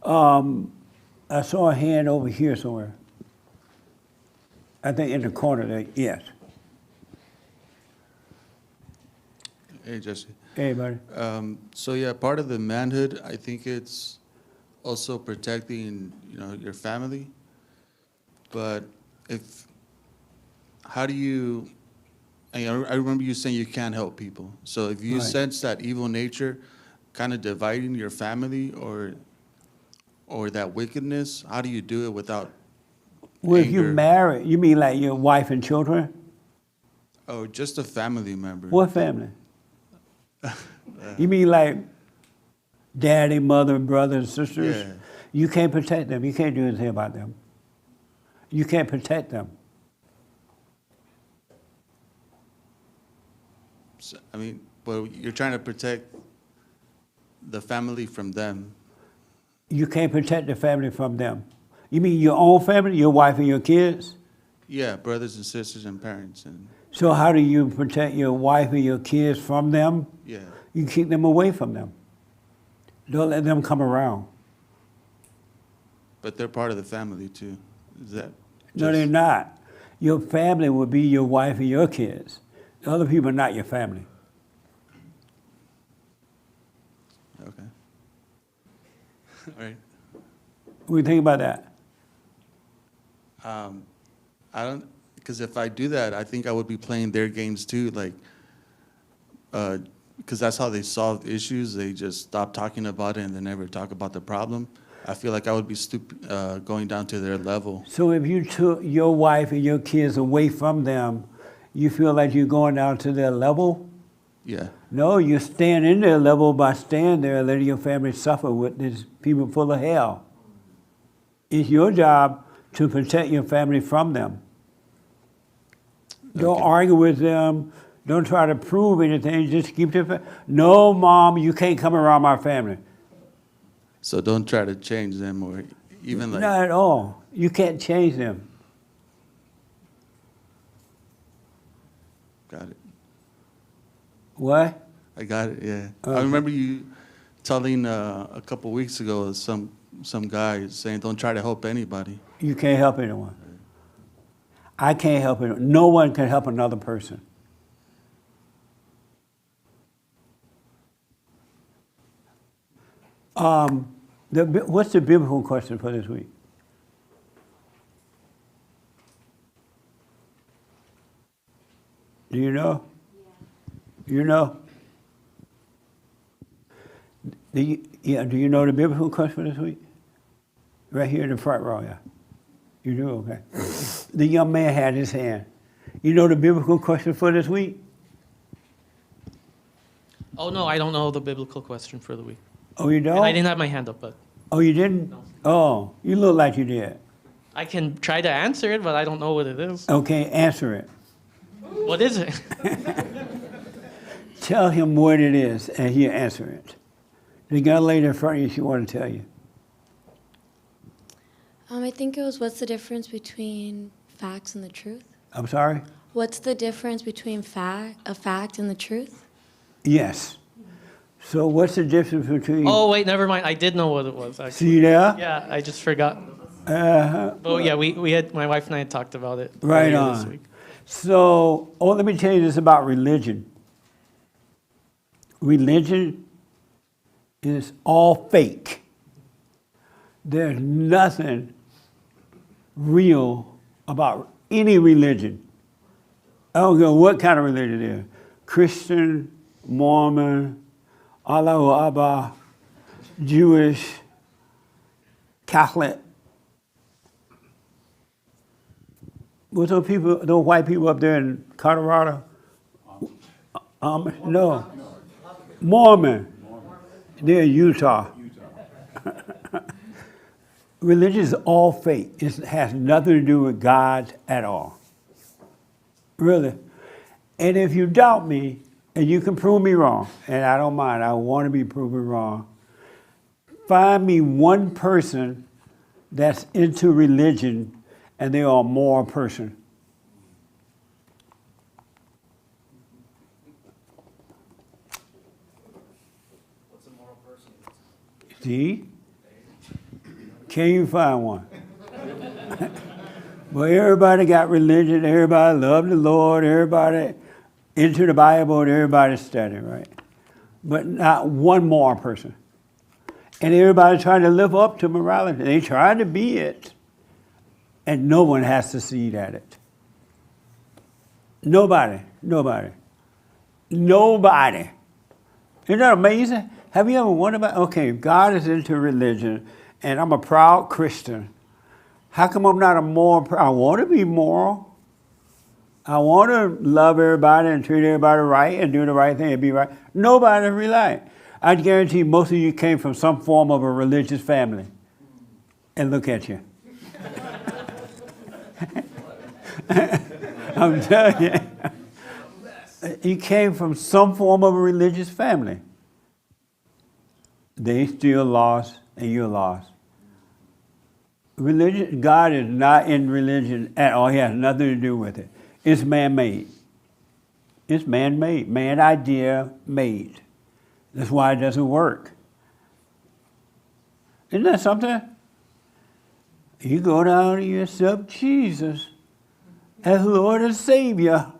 I saw a hand over here somewhere. I think in the corner there, yes. Hey, Jesse. Hey, buddy. So yeah, part of the manhood, I think it's also protecting, your family. But how do you? I remember you saying you can't help people. So if you Right. sense that evil nature, kind of dividing your family or that wickedness, how do you do it without? Well, if you anger? married, you mean like your wife and children? Oh, just a family member. What family? You mean like daddy, mother, brothers, sisters? Yeah. You can't protect them. You can't do anything about them. You can't protect them. So, well, you're trying to protect the family from them. You can't protect the family from them. You mean your own family, your wife and your kids? Yeah, brothers and sisters and parents and So how do you protect your wife and your kids from them? yeah. You keep them away from them. Don't let them come around. But they're part of the family too. Is that? No, they're not. Your family would be your wife and your kids. The other people are not your family. Okay. All right. What do you think about that? I don't, because if I do that, I think I would be playing their games too, like, because that's how they solve issues. They just stop talking about it and they never talk about the problem. I feel like I would be going down to their level. So if you took your wife and your kids away from them, you feel like you're going down to their level? Yeah. No, you're staying in their level by staying there and letting your family suffer with these people full of hell. It's your job to protect your family from them. Don't argue with them. Don't try to prove anything. Just keep their no, Mom, you can't come around my family. So don't try to change them or even like. Not at all. You can't change them. Got it. What? I got it, yeah. Okay. I remember you telling a couple weeks ago some guy saying don't try to help anybody. You can't help anyone. I can't help anyone. No one can help another person. What's the biblical question for this week? Do you know? You know? Do you know the biblical question for this week? Right here in the front row, yeah. You do? Okay. The young man had his hand. You know the biblical question for this week? Oh, no, I don't know the biblical question for the week. Oh, you don't? And I didn't have my hand up, but Oh, you didn't? No. Oh, you look like you did. I can try to answer it, but I don't know what it is. Okay, answer it. What is it? Tell him what it is, and he'll answer it. The young lady in front of you, she want to tell you. I think it was, what's the difference between facts and the truth? I'm sorry? What's the difference between a fact and the truth? Yes. So what's the difference between... Oh, wait, never mind. I did know what it was, actually. See there? Yeah, I just forgot. Uh-huh. Oh, yeah, we had, my wife and I had talked about it Right earlier this on. week. So, let me tell you this about religion. Religion is all fake. There's nothing real about any religion. I don't care what kind of religion it is. Christian, Mormon, Allahu Abba, Jewish, Catholic. What's those people, those white people up there in Colorado? No. Mormon. They're in Utah. Religion is all fake. It has nothing to do with God at all. Really. And if you doubt me, and you can prove me wrong, and I don't mind, I want to be proven wrong, find me one person that's into religion and they are a moral person. What's a moral person? See? Can you find one? Well, everybody got religion, everybody loved the Lord, everybody into the Bible, and everybody studying, right? But not one moral person. And everybody trying to live up to morality. They try to be it. And no one has to succeed at it. Nobody. Nobody. Nobody. Isn't that amazing? Have you ever wondered about, okay, God is into religion, and I'm a proud Christian. How come I'm not a moral? I want to be moral. I want to love everybody and treat everybody right and do the right thing and be right. Nobody really. I guarantee most of you came from some form of a religious family. And look at you. I'm telling you. You came from some form of a religious family. They still lost and you're lost. Religion, God is not in religion at all. He has nothing to do with it. It's man-made. It's man-made. Man idea made. That's why it doesn't work. Isn't that something? You go down and you accept Jesus as Lord and Savior,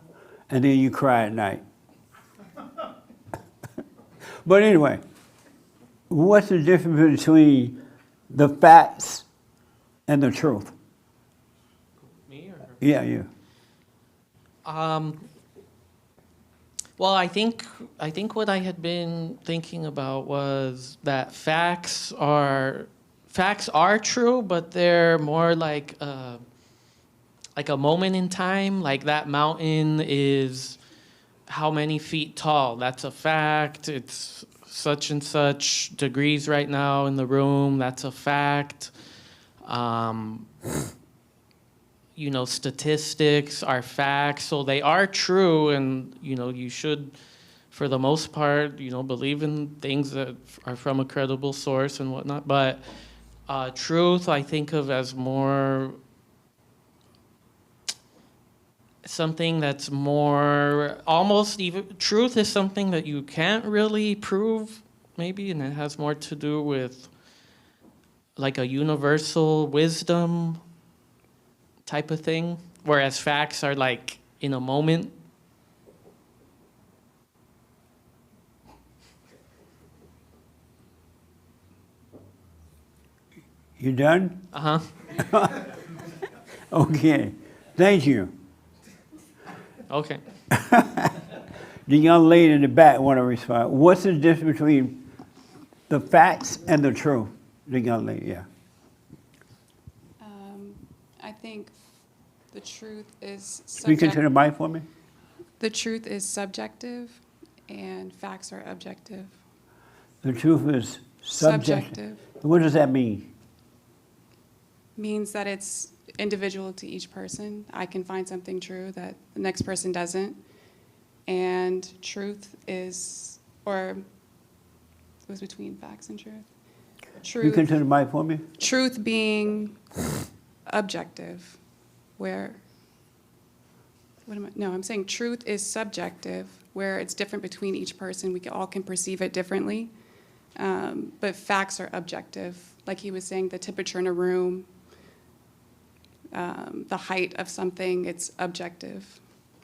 and then you cry at night. But anyway, what's the difference between the facts and the truth? Me or? Yeah, you. Well, I think what I had been thinking about was that facts are true, but they're more like a moment in time. Like that mountain is how many feet tall? That's a fact. It's such and such degrees right now in the room. That's a fact. You know, statistics are facts, so they are true, and you know, you should, for the most part, you know, believe in things that are from a credible source and whatnot. But truth, I think of as more something that's more almost even. Truth is something that you can't really prove, maybe, and it has more to do with like a universal wisdom type of thing, whereas facts are like in a moment. You done? Uh-huh. Okay. Thank you. Okay. The young lady in the back want to respond. What's the difference between the facts and the truth? The young lady, yeah. I think the truth is Speak into the mic for me. The truth is subjective, and facts are objective. The truth is subjective. What does that mean? Means that it's individual to each person. I can find something true that the next person doesn't. And truth is, or it was between facts and truth. Speak into the mic for me. Truth being objective, where, I'm saying truth is subjective, where it's different between each person. We all can perceive it differently. But facts are objective. Like he was saying, the temperature in a room, the height of something, it's objective.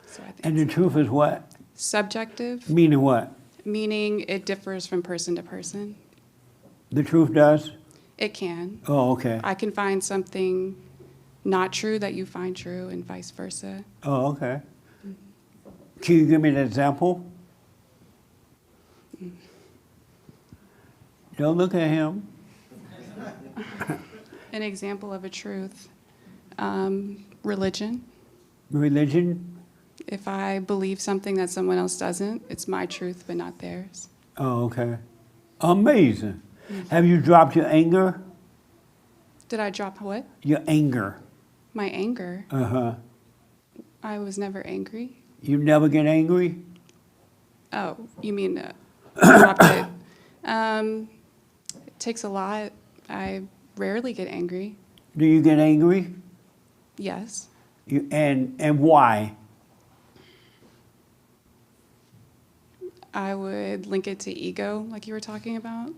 So I think And the truth is what? subjective, Meaning what? meaning it differs from person to person. The truth does? It can. Oh, okay. I can find something not true that you find true, and vice versa. Oh, okay. Can you give me an example? Don't look at him. An example of a truth. Religion. Religion? If I believe something that someone else doesn't, it's my truth, but not theirs. Oh, okay. Amazing. Have you dropped your anger? Did I drop what? Your anger. My anger. Uh-huh. I was never angry. You never get angry? Oh, you mean dropped it? It takes a lot. I rarely get angry. Do you get angry? Yes. And why? I would link it to ego, like you were talking about.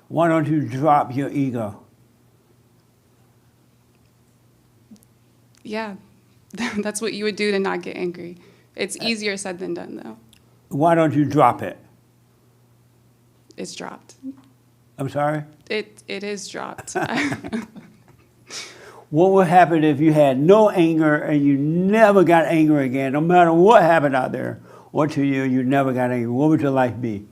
Why don't you drop your ego? Yeah, that's what you would do to not get angry. It's easier said than done, though. Why don't you drop it? It's dropped. I'm sorry? It is dropped. What would happen if you had no anger and you never got angry again, no matter what happened out there or to you, you never got angry? What would your life be?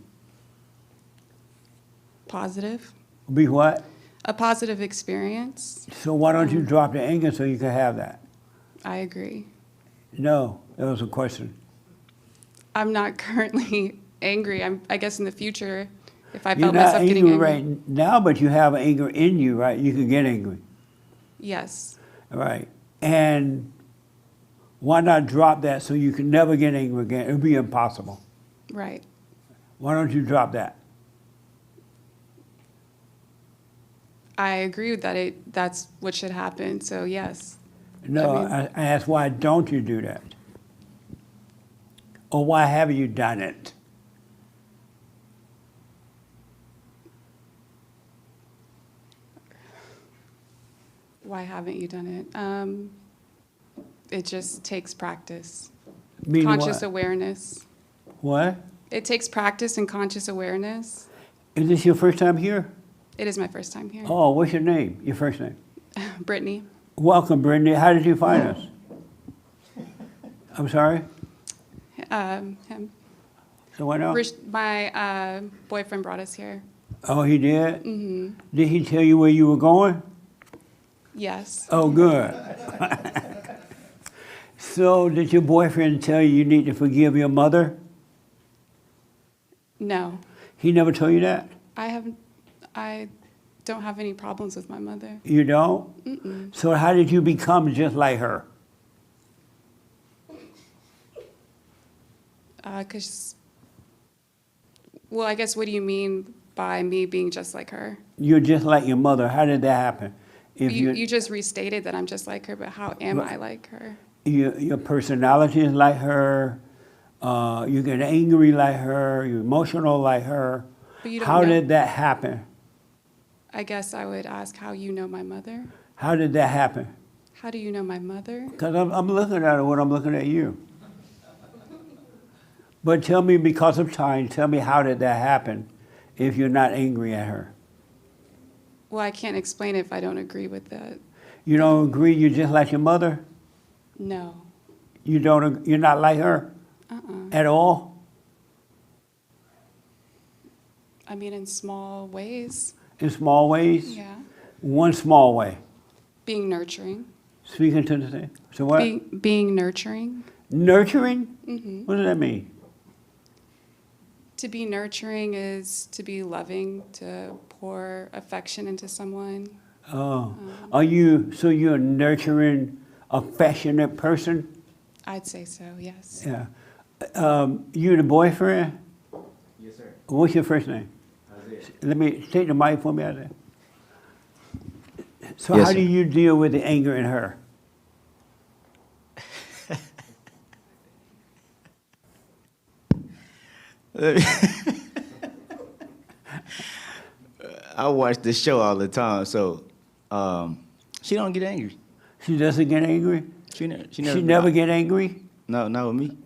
Positive. Be what? A positive experience. So why don't you drop the anger so you can have that? I agree. No, that was a question. I'm not currently angry. I guess in the future, if I You're felt not myself getting angry angry. right now, but you have anger in you, right? You can get angry. Yes. Right. And why not drop that so you can never get angry again? It would be impossible. Right. Why don't you drop that? I agree with that. That's what should happen. So yes. No, I mean- I asked why don't you do that? Or why haven't you done it? Why haven't you done it? It just takes practice. Meaning Conscious what? awareness. What? It takes practice and conscious awareness. Is this your first time here? It is my first time here. Oh, what's your name? Your first name? Brittany. Welcome, Brittany. How did you find us? I'm sorry? Him. So what else? My boyfriend brought us here. Oh, he did? Hmm. Did he tell you where you were going? Yes. Oh, good. So did your boyfriend tell you you need to forgive your mother? No. He never told you that? I don't have any problems with my mother. You don't? Mm-mm. So how did you become just like her? Well, I guess what do you mean by me being just like her? You're just like your mother. How did that happen? If You just restated that I'm just like her, but how am I like her? your personality is like her, you get angry like her, you're emotional like her. But you don't How know. did that happen? I guess I would ask how you know my mother. How did that happen? How do you know my mother? Because I'm looking at her when I'm looking at you. But tell me, because of time, tell me how did that happen if you're not angry at her? Well, I can't explain it if I don't agree with that. You don't agree, you're just like your mother? No. You don't, you're not like her? At all? I mean, in small ways. In small ways? Yeah. One small way. Being nurturing. Speaking to the thing. So what? Being nurturing. Nurturing? Mhm. What does that mean? To be nurturing is to be loving, to pour affection into someone. Oh, so you're a nurturing, affectionate person? I'd say so, yes. Yeah. You the boyfriend? Yes, sir. What's your first name? Isaiah. Let me take the mic for me out there. So Yes, how sir. do you deal with the anger in her? I watch this show all the time, so she don't get angry. She doesn't get angry? She never. She never get angry? No, not with me.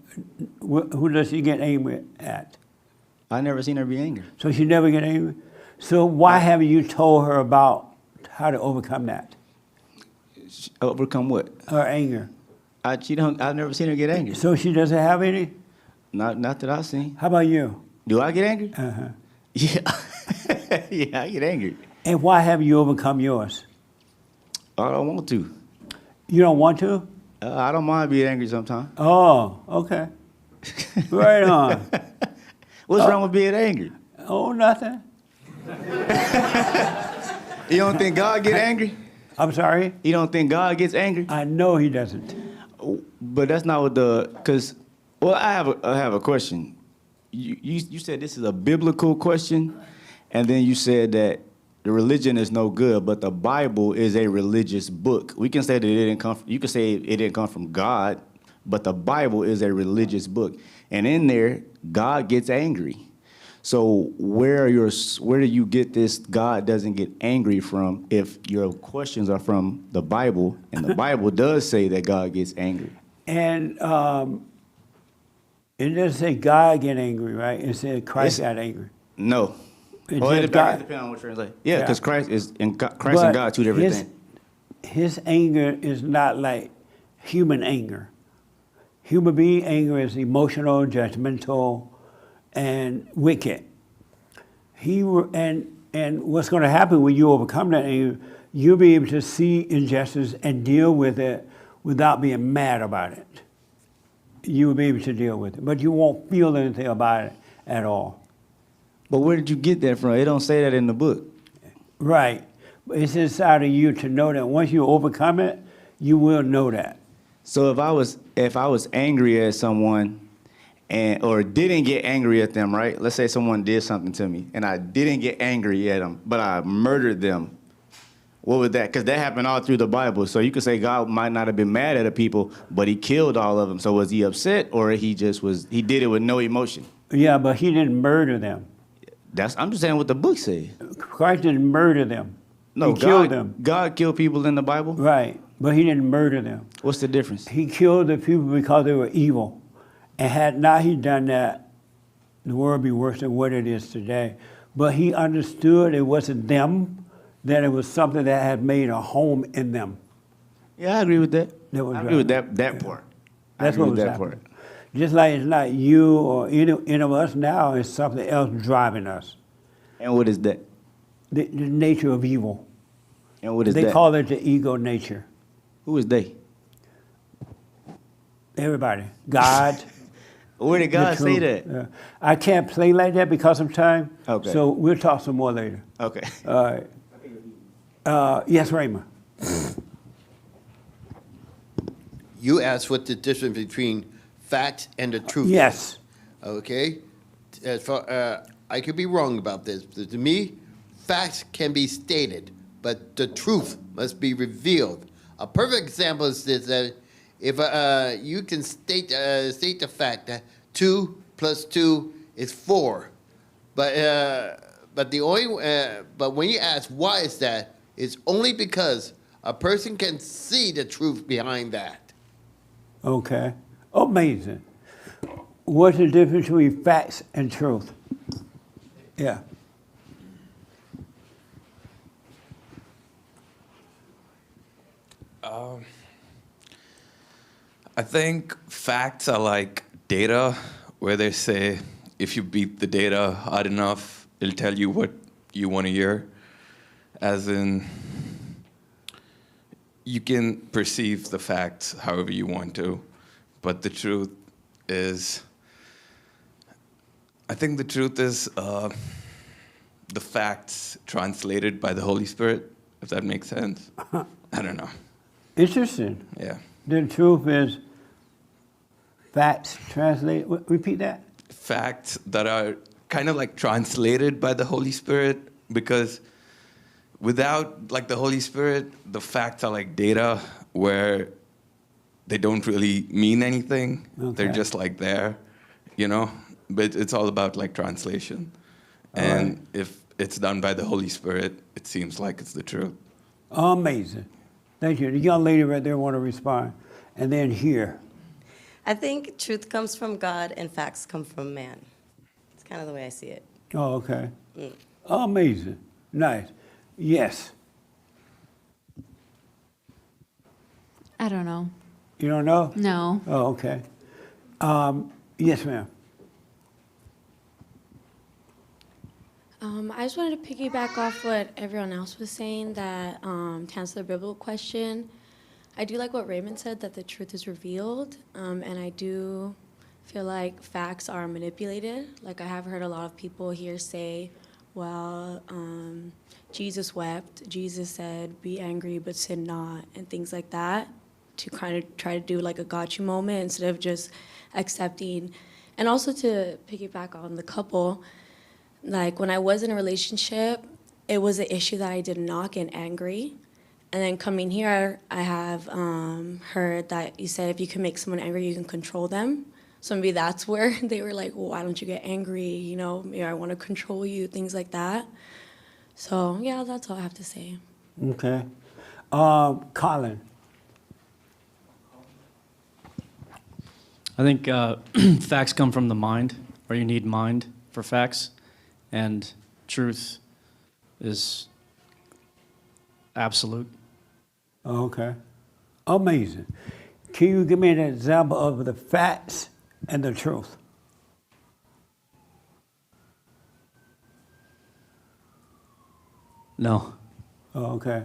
Who does she get angry at? I never seen her be angry. So she never get angry? So why haven't you told her about how to overcome that? Overcome what? Her anger. I've never seen her get angry. So she doesn't have any? Not that I've seen. How about you? Do I get angry? Uh-huh. Yeah. Yeah, I get angry. And why haven't you overcome yours? I don't want to. You don't want to? I don't mind being angry sometimes. Oh, okay. Right on. What's wrong with being angry? Oh, nothing. You don't think God get angry? I'm sorry? You don't think God gets angry? I know he doesn't. But that's not what I have a question. You said this is a biblical question, and then you said that the religion is no good, but the Bible is a religious book. We can say that you can say it didn't come from God, but the Bible is a religious book. And in there, God gets angry. So where do you get this God doesn't get angry from if your questions are from the Bible, and the Bible does say that God gets angry? And it doesn't say God get angry, right? It said Christ got angry. No. It Well, said it God- depends on what translation. Yeah, because Christ and God two different things. His anger is not like human anger. Human being anger is emotional, judgmental, and wicked. And what's going to happen when you overcome that anger, you'll be able to see injustice and deal with it without being mad about it. You will be able to deal with it, but you won't feel anything about it at all. But where did you get that from? It don't say that in the book. Right. It's inside of you to know that once you overcome it, you will know that. So if I was angry at someone or didn't get angry at them, right? Let's say someone did something to me and I didn't get angry at them, but I murdered them. What would that? Because that happened all through the Bible. So you could say God might not have been mad at the people, but he killed all of them. So was he upset, or he did it with no emotion? Yeah, but he didn't murder them. I'm just saying what the book says. Christ didn't murder them. No, he killed God, them. God killed people in the Bible? Right, but he didn't murder them. What's the difference? He killed the people because they were evil. And had not he done that, the world would be worse than what it is today. But he understood it wasn't them, that it was something that had made a home in them. Yeah, I agree with that. That was I agree with right. that part. I That's agree what with was that happening. part. Just like it's not you or any of us now, it's something else driving us. And what is that? The nature of evil. And what is they that? call it the ego nature. Who is they? Everybody. God. Where did God say that? Yeah. I can't play like that because of time. Okay. So we'll talk some more later. Okay. All right. Yes, Raymond. You asked what the difference between fact and the truth. Yes. Okay. As far, I could be wrong about this, but to me, facts can be stated, but the truth must be revealed. A perfect example is this: that if you can state the fact that 2 + 2 is 4, but when you ask why is that, it's only because a person can see the truth behind that. Okay. Amazing. What's the difference between facts and truth? Yeah. I think facts are like data, where they say if you beat the data hard enough, it'll tell you what you want to hear. As in, you can perceive the facts however you want to, but the truth is, I think the truth is the facts translated by the Holy Spirit, if that makes sense. I don't know. Interesting. Yeah. The truth is facts translate. Repeat that. Facts that are kind of like translated by the Holy Spirit, because without like the Holy Spirit, the facts are like data where they don't really mean anything. Okay. They're just like there, you know? But it's all about like translation. And if it's done by the Holy Spirit, it seems like it's the truth. Amazing. Thank you. The young lady right there want to respond. And then here. I think truth comes from God and facts come from man. It's kind of the way I see it. Oh, okay. Amazing. Nice. Yes. I don't know. You don't know? No. Oh, okay. Yes, ma'am. I just wanted to piggyback off what everyone else was saying, that to answer the biblical question, I do like what Raymond said, that the truth is revealed, and I do feel like facts are manipulated. Like I have heard a lot of people here say, well, Jesus wept, Jesus said, be angry but sin not, and things like that, to kind of try to do like a gotcha moment instead of just accepting. And also to piggyback on the couple, like when I was in a relationship, it was an issue that I did not get angry. And then coming here, I have heard that you said if you can make someone angry, you can control them. So maybe that's where they were like, well, why don't you get angry? You know, maybe I want to control you, things like that. So yeah, that's all I have to say. Okay. Colin. I think facts come from the mind, or you need mind for facts, and truth is absolute. Okay. Amazing. Can you give me an example of the facts and the truth? No. Oh, okay.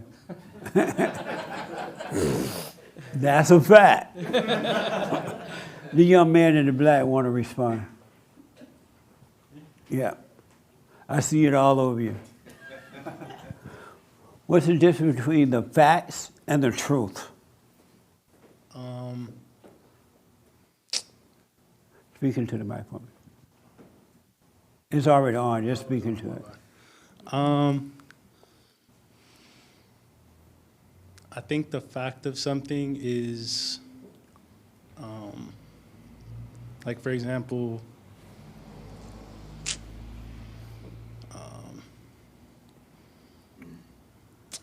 That's a fact. The young man in the black want to respond. Yeah. I see it all over you. What's the difference between the facts and the truth? Speaking to the microphone. It's already on, just speaking to it. I think the fact of something is, like for example,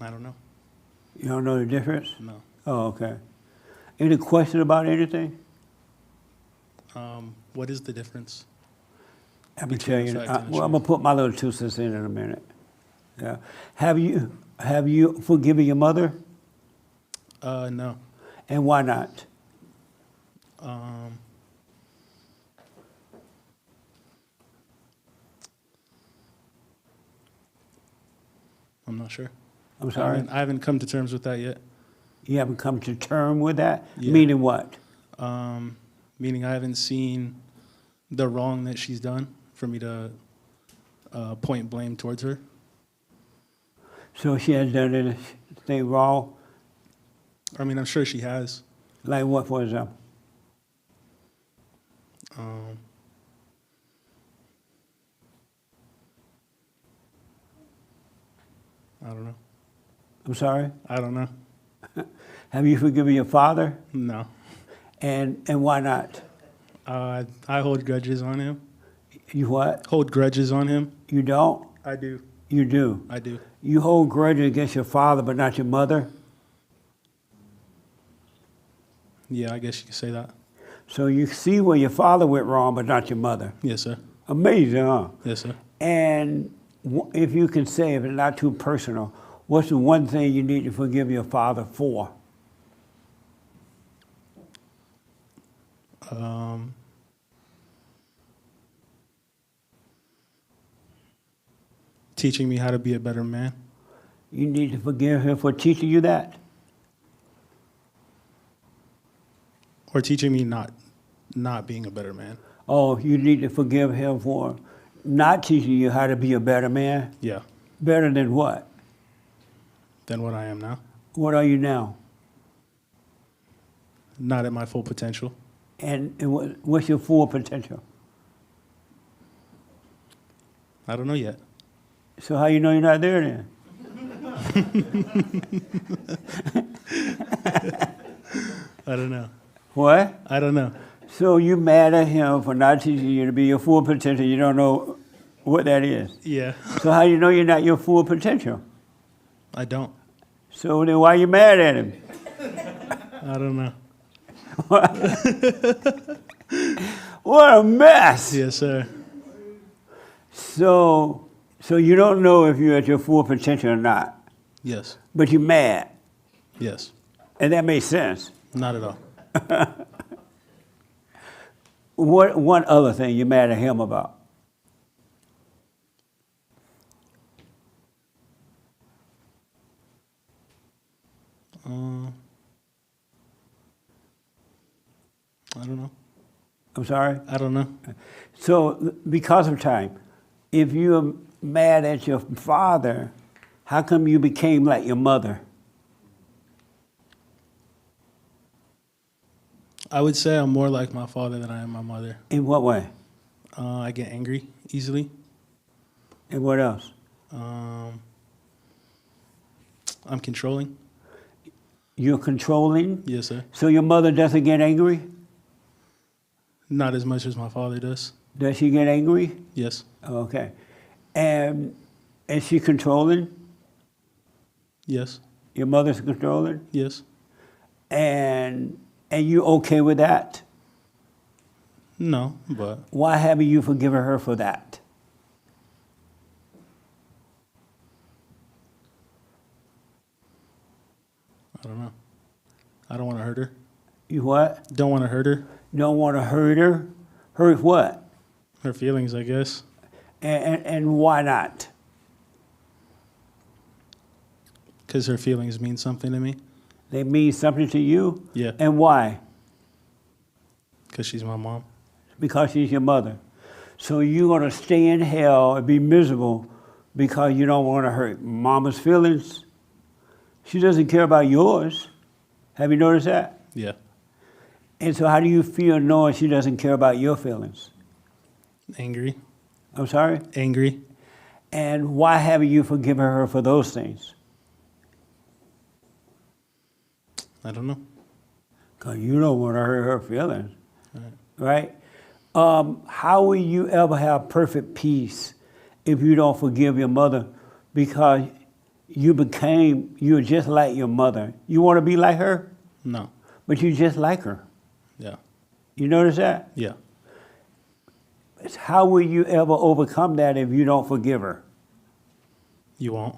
I I don't know. You don't know the difference? No. Oh, okay. Any question about anything? What is the difference? I'm gonna between tell the you. fact and the Well, I'm truth? gonna put my little 2 cents in a minute. Yeah. Have you forgiven your mother? No. And why not? I'm not sure. I'm sorry? I haven't come to terms with that yet. You haven't come to term with that? Yeah. Meaning what? Meaning I haven't seen the wrong that she's done for me to point blame towards her. So she has done anything wrong? I mean, I'm sure she has. Like what, for example? I don't know. I'm sorry? I don't know. Have you forgiven your father? No. And why not? I hold grudges on him. You what? Hold grudges on him. You don't? I do. You do? I do. You hold grudges against your father but not your mother? Yeah, I guess you could say that. So you see where your father went wrong but not your mother? Yes, sir. Amazing, huh? Yes, sir. And if you can say, if it's not too personal, what's the one thing you need to forgive your father for? Teaching me how to be a better man. You need to forgive him for teaching you that? Or teaching me not being a better man. Oh, you need to forgive him for not teaching you how to be a better man? Yeah. Better than what? Than what I am now. What are you now? Not at my full potential. And what's your full potential? I don't know yet. So how you know you're not there then? I don't know. What? I don't know. So you mad at him for not teaching you to be your full potential? You don't know what that is? Yeah. So how you know you're not your full potential? I don't. So then why you mad at him? I don't know. What a mess! Yes, sir. So you don't know if you're at your full potential or not, Yes. but you're mad, Yes. and that makes sense. Not at all. What one other thing you're mad at him about? I don't know. I'm sorry? I don't know. So because of time, if you're mad at your father, how come you became like your mother? I would say I'm more like my father than I am my mother. In what way? I get angry easily. And what else? I'm controlling. You're controlling? Yes, sir. So your mother doesn't get angry? Not as much as my father does. Does she get angry? Yes. Okay. And is she controlling? Yes. Your mother's controlling? Yes. And you okay with that? No, but Why haven't you forgiven her for that? I don't know. I don't want to hurt her. You what? Don't want to hurt her. Don't want to hurt her? Hurt what? Her feelings, I guess. And why not? Because her feelings mean something to me. They mean something to you? Yeah. And why? Because she's my mom. Because she's your mother. So you're going to stay in hell and be miserable because you don't want to hurt mama's feelings? She doesn't care about yours. Have you noticed that? Yeah. And so how do you feel knowing she doesn't care about your feelings? Angry. I'm sorry? Angry. And why haven't you forgiven her for those things? I don't know. Because you don't want to hurt her feelings, Right. right? How will you ever have perfect peace if you don't forgive your mother? Because you were just like your mother. You want to be like her, No. but you just like her. Yeah. You notice that? Yeah. How will you ever overcome that if you don't forgive her? You won't.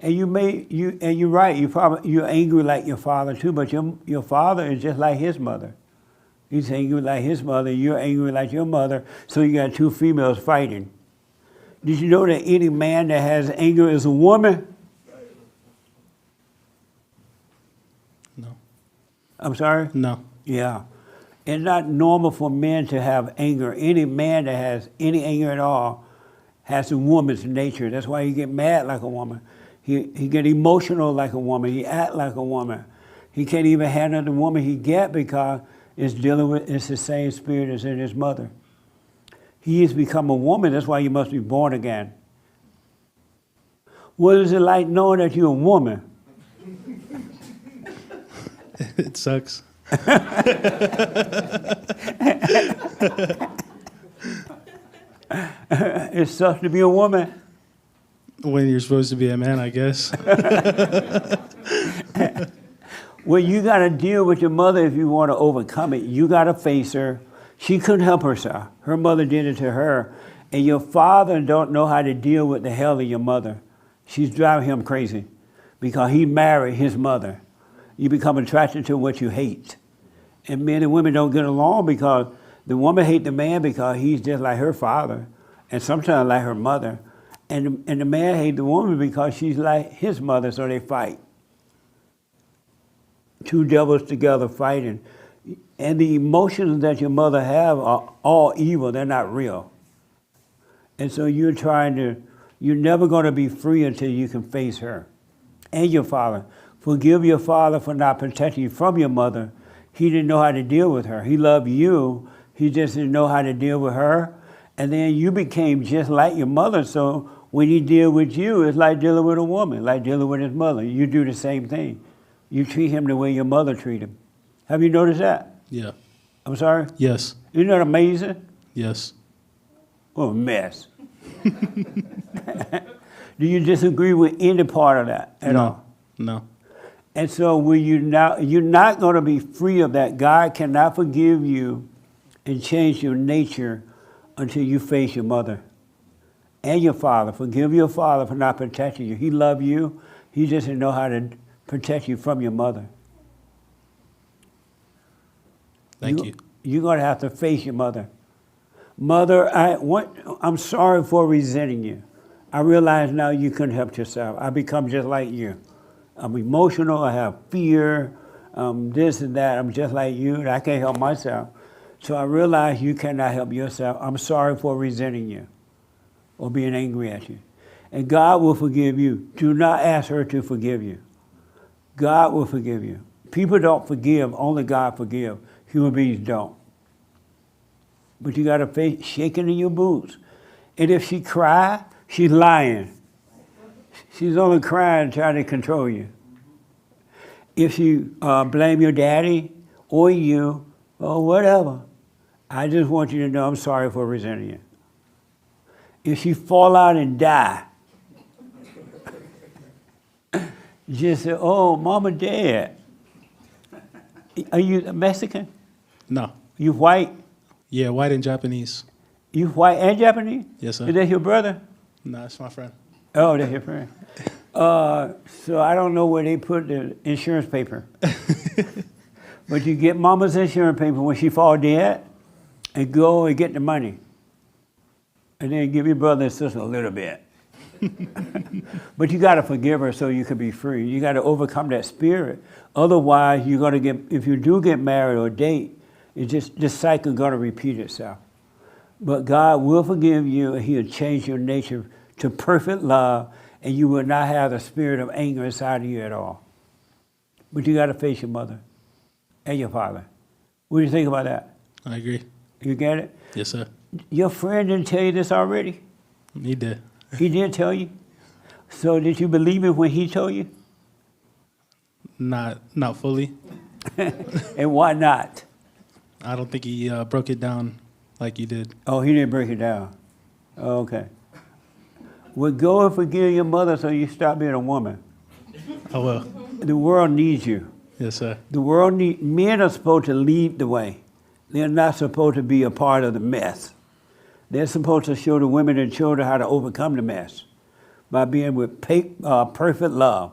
And you're right. You're angry like your father too, but your father is just like his mother. He's angry like his mother. You're angry like your mother. So you got two females fighting. Did you know that any man that has anger is a woman? No. I'm sorry? No. Yeah. It's not normal for men to have anger. Any man that has any anger at all has a woman's nature. That's why he get mad like a woman. He get emotional like a woman. He act like a woman. He can't even handle the woman he get because it's the same spirit as in his mother. He has become a woman. That's why you must be born again. What is it like knowing that you're a woman? It sucks. It sucks to be a woman. When you're supposed to be a man, I guess. Well, you got to deal with your mother if you want to overcome it. You got to face her. She couldn't help herself. Her mother did it to her. And your father don't know how to deal with the hell of your mother. She's driving him crazy because he married his mother. You become attracted to what you hate. And men and women don't get along because the woman hates the man because he's just like her father and sometimes like her mother. And the man hates the woman because she's like his mother, so they fight. Two devils together fighting. And the emotions that your mother have are all evil. They're not real. And so you're never going to be free until you can face her and your father. Forgive your father for not protecting you from your mother. He didn't know how to deal with her. He loved you. He just didn't know how to deal with her. And then you became just like your mother. So when he deal with you, it's like dealing with a woman, like dealing with his mother. You do the same thing. You treat him the way your mother treated him. Have you noticed that? Yeah. I'm sorry? Yes. Isn't that amazing? Yes. What a mess. Do you disagree with any part of that at all? No. And so you're not going to be free of that. God cannot forgive you and change your nature until you face your mother and your father. Forgive your father for not protecting you. He loved you. He just didn't know how to protect you from your mother. Thank you. You're going to have to face your mother. Mother, I'm sorry for resenting you. I realize now you couldn't help yourself. I become just like you. I'm emotional, I have fear, this and that. I'm just like you, and I can't help myself. So I realize you cannot help yourself. I'm sorry for resenting you or being angry at you. And God will forgive you. Do not ask her to forgive you. God will forgive you. People don't forgive, only God forgive. Human beings don't. But you got to face shaking in your boots. And if she cry, she's lying. She's only crying trying to control you. If you blame your daddy or you or whatever, I just want you to know I'm sorry for resenting you. If she fall out and die, just say, oh, mama dead. Are you Mexican? No. You white? Yeah, white and Japanese. You white and Japanese? Yes, sir. Is that your brother? No, it's my friend. Oh, that's your friend. So I don't know where they put the insurance paper. But you get mama's insurance paper when she fall dead and go and get the money. And then give your brother and sister a little bit. But you got to forgive her so you can be free. You got to overcome that spirit. Otherwise, you're going to get, if you do get married or date, it's just this cycle going to repeat itself. But God will forgive you and he'll change your nature to perfect love, and you will not have the spirit of anger inside of you at all. But you got to face your mother and your father. What do you think about that? I agree. You get it? Yes, sir. Your friend didn't tell you this already? He did. He did tell you? So did you believe it when he told you? Not fully. And why not? I don't think he broke it down like you did. Oh, he didn't break it down. Oh, okay. Well, go and forgive your mother so you stop being a woman. I will. The world needs you. Yes, sir. The world men are supposed to lead the way. They're not supposed to be a part of the mess. They're supposed to show the women and children how to overcome the mess by being with perfect love.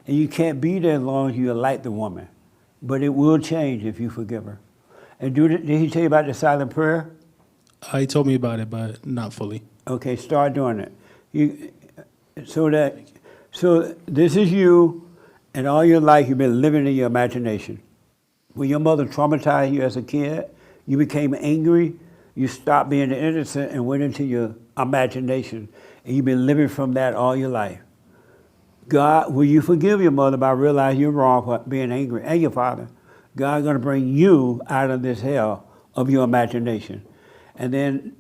And you can't be there as long as you like the woman. But it will change if you forgive her. And did he tell you about the silent prayer? He told me about it, but not fully. Okay, start doing it. So this is you, and all your life you've been living in your imagination. When your mother traumatized you as a kid, you became angry, you stopped being innocent and went into your imagination. And you've been living from that all your life. God, will you forgive your mother by realizing you're wrong for being angry, and your father? God's going to bring you out of this hell of your imagination. And then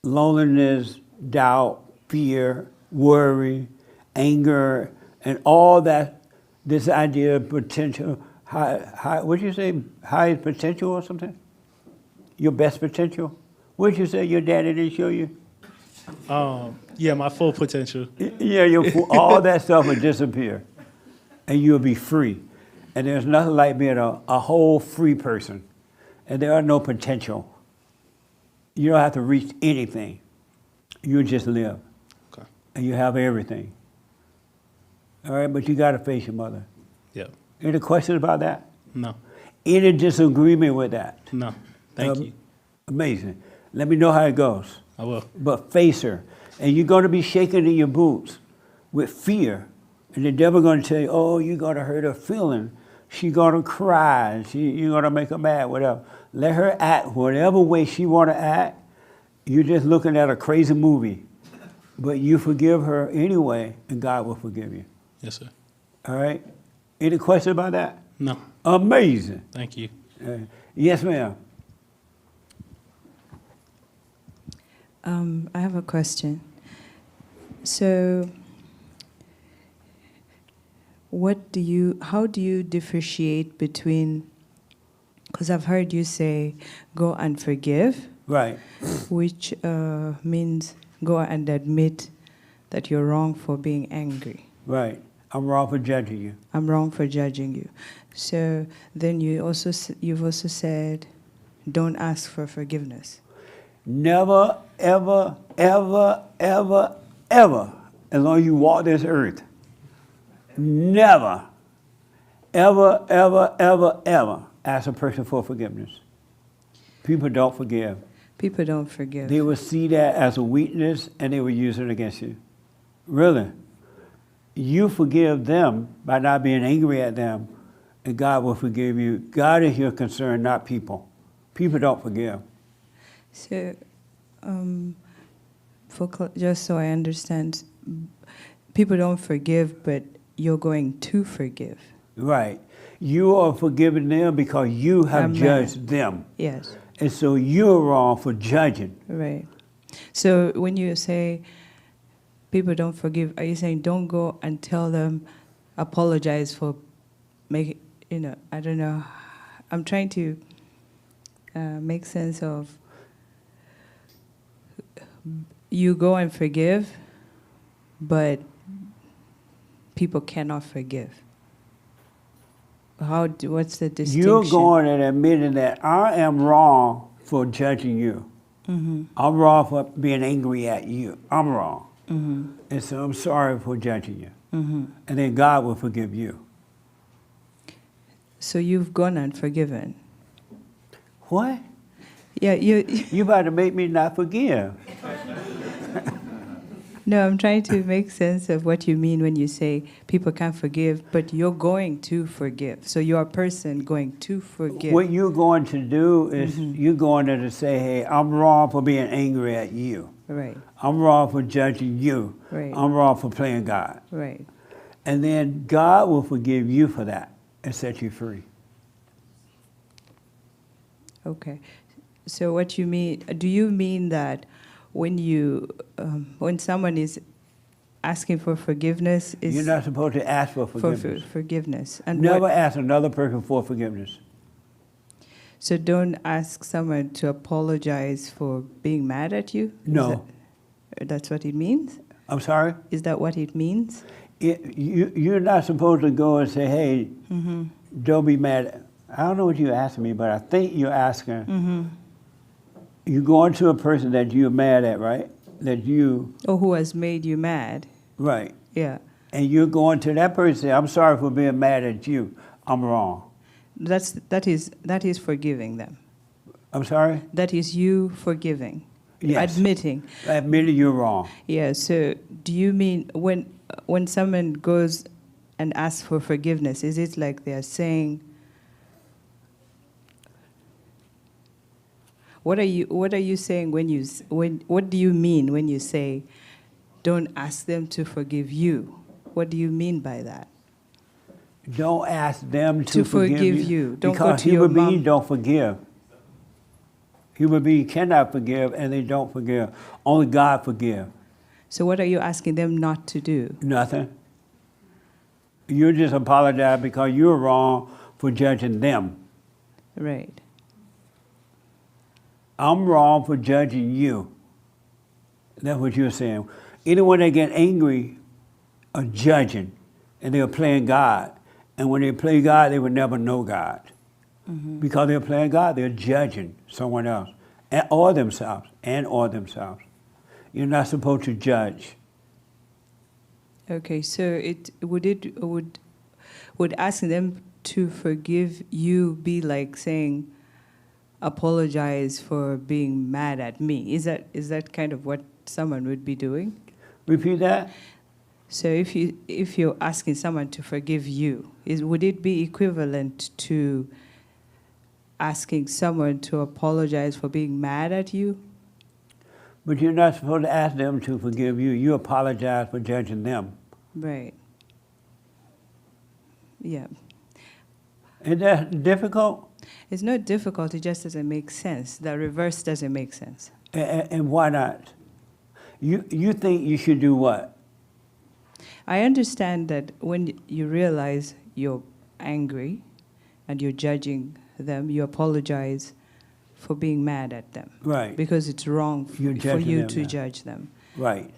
loneliness, doubt, fear, worry, anger, and all that, this idea of potential, what'd you say, highest potential or something? Your best potential? What'd you say your daddy didn't show you? Yeah, my full potential. Yeah, all that stuff will disappear, and you'll be free. And there's nothing like being a whole free person, and there are no potential. You don't have to reach anything. You just live, Okay. and you have everything. All right, but you got to face your mother. Yeah. Any questions about that? No. Any disagreement with that? No. Thank you. Amazing. Let me know how it goes. I will. But face her. And you're going to be shaking in your boots with fear. And the devil going to tell you, oh, you're going to hurt her feeling. She's going to cry. You're going to make her mad, whatever. Let her act whatever way she want to act. You're just looking at a crazy movie. But you forgive her anyway, and God will forgive you. Yes, sir. All right? Any questions about that? No. Amazing. Thank you. Yes, ma'am. I have a question. So, how do you differentiate between, because I've heard you say, go and forgive. Right. Which means go and admit that you're wrong for being angry. Right. I'm wrong for judging you. I'm wrong for judging you. So then you've also said, don't ask for forgiveness. Never, ever, ever, ever, ever, as long as you walk this earth, never, ever, ever, ever, ever ask a person for forgiveness. People don't forgive. People don't forgive. They will see that as a weakness and they will use it against you. Really. You forgive them by not being angry at them, and God will forgive you. God is your concern, not people. People don't forgive. So, just so I understand, people don't forgive, but you're going to forgive. Right. You are forgiving them because you have Amen. judged them. Yes. And so you're wrong for judging. Right. So when you say people don't forgive, are you saying don't go and tell them, apologize for making, I don't know. I'm trying to make sense of, you go and forgive, but people cannot forgive. What's the distinction? You're going and admitting that I am wrong for judging you. Mm-hmm. I'm wrong for being angry at you. I'm wrong. Mm-hmm. And so I'm sorry for judging you. Mm-hmm. And then God will forgive you. So you've gone and forgiven. What? Yeah, you about to make me not forgive. No, I'm trying to make sense of what you mean when you say people can't forgive, but you're going to forgive. So you're a person going to forgive. What you're going to do is you're going there to say, hey, I'm wrong for being angry at you. Right. I'm wrong for judging you. Right. I'm wrong for playing God. Right. And then God will forgive you for that and set you free. Okay. So what you mean, do you mean that when someone is asking for forgiveness, you're not supposed to ask for forgiveness. Forgiveness. And never ask another person for forgiveness. So don't ask someone to apologize for being mad at you? No. That's what it means? I'm sorry? Is that what it means? You're not supposed to go and say, hey, Mm-hmm. don't be mad. I don't know what you're asking me, but I think you're asking, Mm-hmm. you going to a person that you're mad at, right? That you, Or who has made you mad? right. Yeah. And you're going to that person and say, I'm sorry for being mad at you. I'm wrong. That is forgiving them. I'm sorry? That is you forgiving. Yes. Admitting. Admitting you're wrong. Yeah, so do you mean when someone goes and asks for forgiveness, is it like they're saying, what are you saying what do you mean when you say, don't ask them to forgive you? What do you mean by that? Don't ask them To to forgive you. Don't go because to your human mom. beings don't forgive. Human beings cannot forgive and they don't forgive. Only God forgive. So what are you asking them not to do? Nothing. You just apologize because you're wrong for judging them. Right. I'm wrong for judging you. That's what you're saying. Anyone that get angry are judging, and they're playing God. And when they play God, they will never know God. Mm-hmm. Because they're playing God, they're judging someone else, or themselves. You're not supposed to judge. Okay, so would asking them to forgive you be like saying, apologize for being mad at me? Is that kind of what someone would be doing? Repeat that. So if you're asking someone to forgive you, would it be equivalent to asking someone to apologize for being mad at you? But you're not supposed to ask them to forgive you. You apologize for judging them. Right. Yeah. Is that difficult? It's not difficult, it just doesn't make sense. The reverse doesn't make sense. And why not? You think you should do what? I understand that when you realize you're angry and you're judging them, you apologize for being mad at them. Right. Because it's wrong for you to judge them. Right.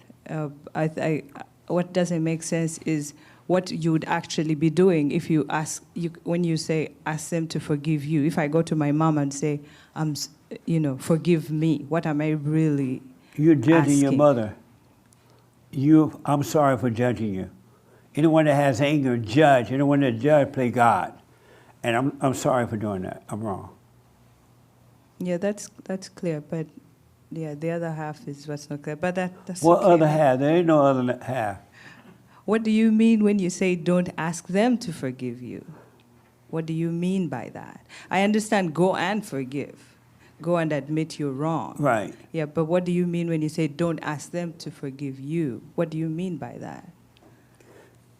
What doesn't make sense is what you would actually be doing if you when you say, ask them to forgive you. If I go to my mom and say, forgive me, what am I really You're judging your asking? mother. I'm sorry for judging you. Anyone that has anger, judge. Anyone that judge, play God. And I'm sorry for doing that. I'm wrong. Yeah, that's clear, but yeah, the other half is what's not clear. But that's What okay. other half? There ain't no other half. What do you mean when you say don't ask them to forgive you? What do you mean by that? I understand go and forgive. Go and admit you're wrong. Right. Yeah, but what do you mean when you say don't ask them to forgive you? What do you mean by that?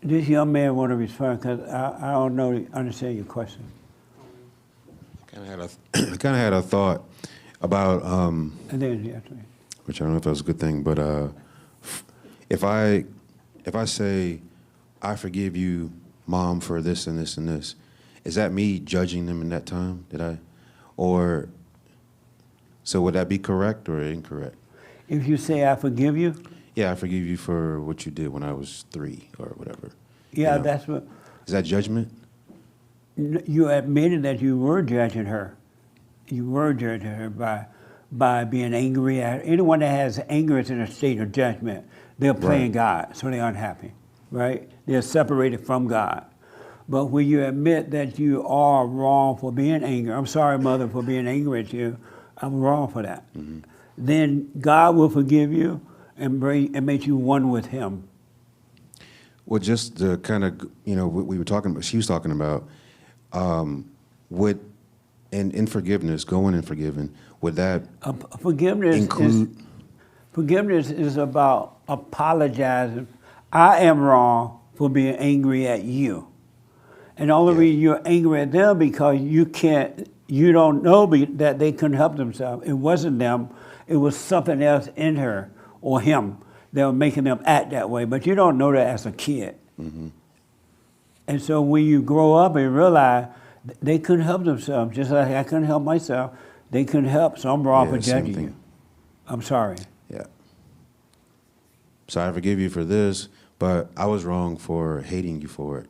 This young man want to respond because I don't understand your question. Kind of had a thought about, And then you have to. which I don't know if that was a good thing, but if I say I forgive you, Mom, for this and this and this, is that me judging them in that time? So would that be correct or incorrect? If you say I forgive you? Yeah, I forgive you for what you did when I was 3 or whatever. Yeah, that's what. Is that judgment? You admitted that you were judging her. You were judging her by being angry at her. Anyone that has anger is in a state of judgment. They're playing God, so they're unhappy, right? They're separated from God. But when you admit that you are wrong for being angry, I'm sorry, Mother, for being angry at you, I'm wrong for that. Mm-hmm. Then God will forgive you and make you one with Him. Well, just the kind of, what we were talking about, she was talking about, in forgiveness, going and forgiving, would that Forgiveness is about apologizing. I am wrong for being angry at you. And the only reason you're angry at them because you don't know that they couldn't help themselves. It wasn't them, it was something else in her or him that was making them act that way. But you don't know that as a kid. Mm-hmm. And so when you grow up and realize they couldn't help themselves, just like I couldn't help myself, they couldn't help, so I'm wrong for judging you. I'm sorry. Yeah. so I forgive you for this, but I was wrong for hating you for it.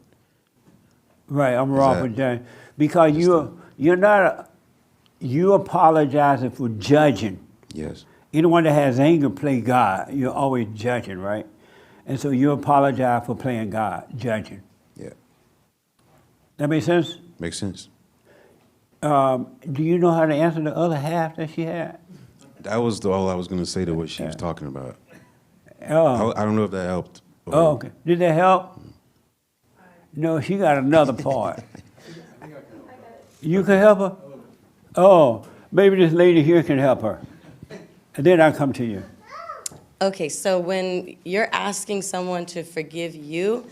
Right, I'm wrong with that. Because you're not, you apologizing for judging. Yes. Anyone that has anger play God. You're always judging, right? And so you apologize for playing God, judging. Yeah. That make sense? Makes sense. Do you know how to answer the other half that she had? That was all I was going to say to what she was talking about. Oh. I don't know if that helped. Oh, okay. Did that help? No, she got another part. You can help her? Oh, maybe this lady here can help her. And then I'll come to you. Okay, so when you're asking someone to forgive you,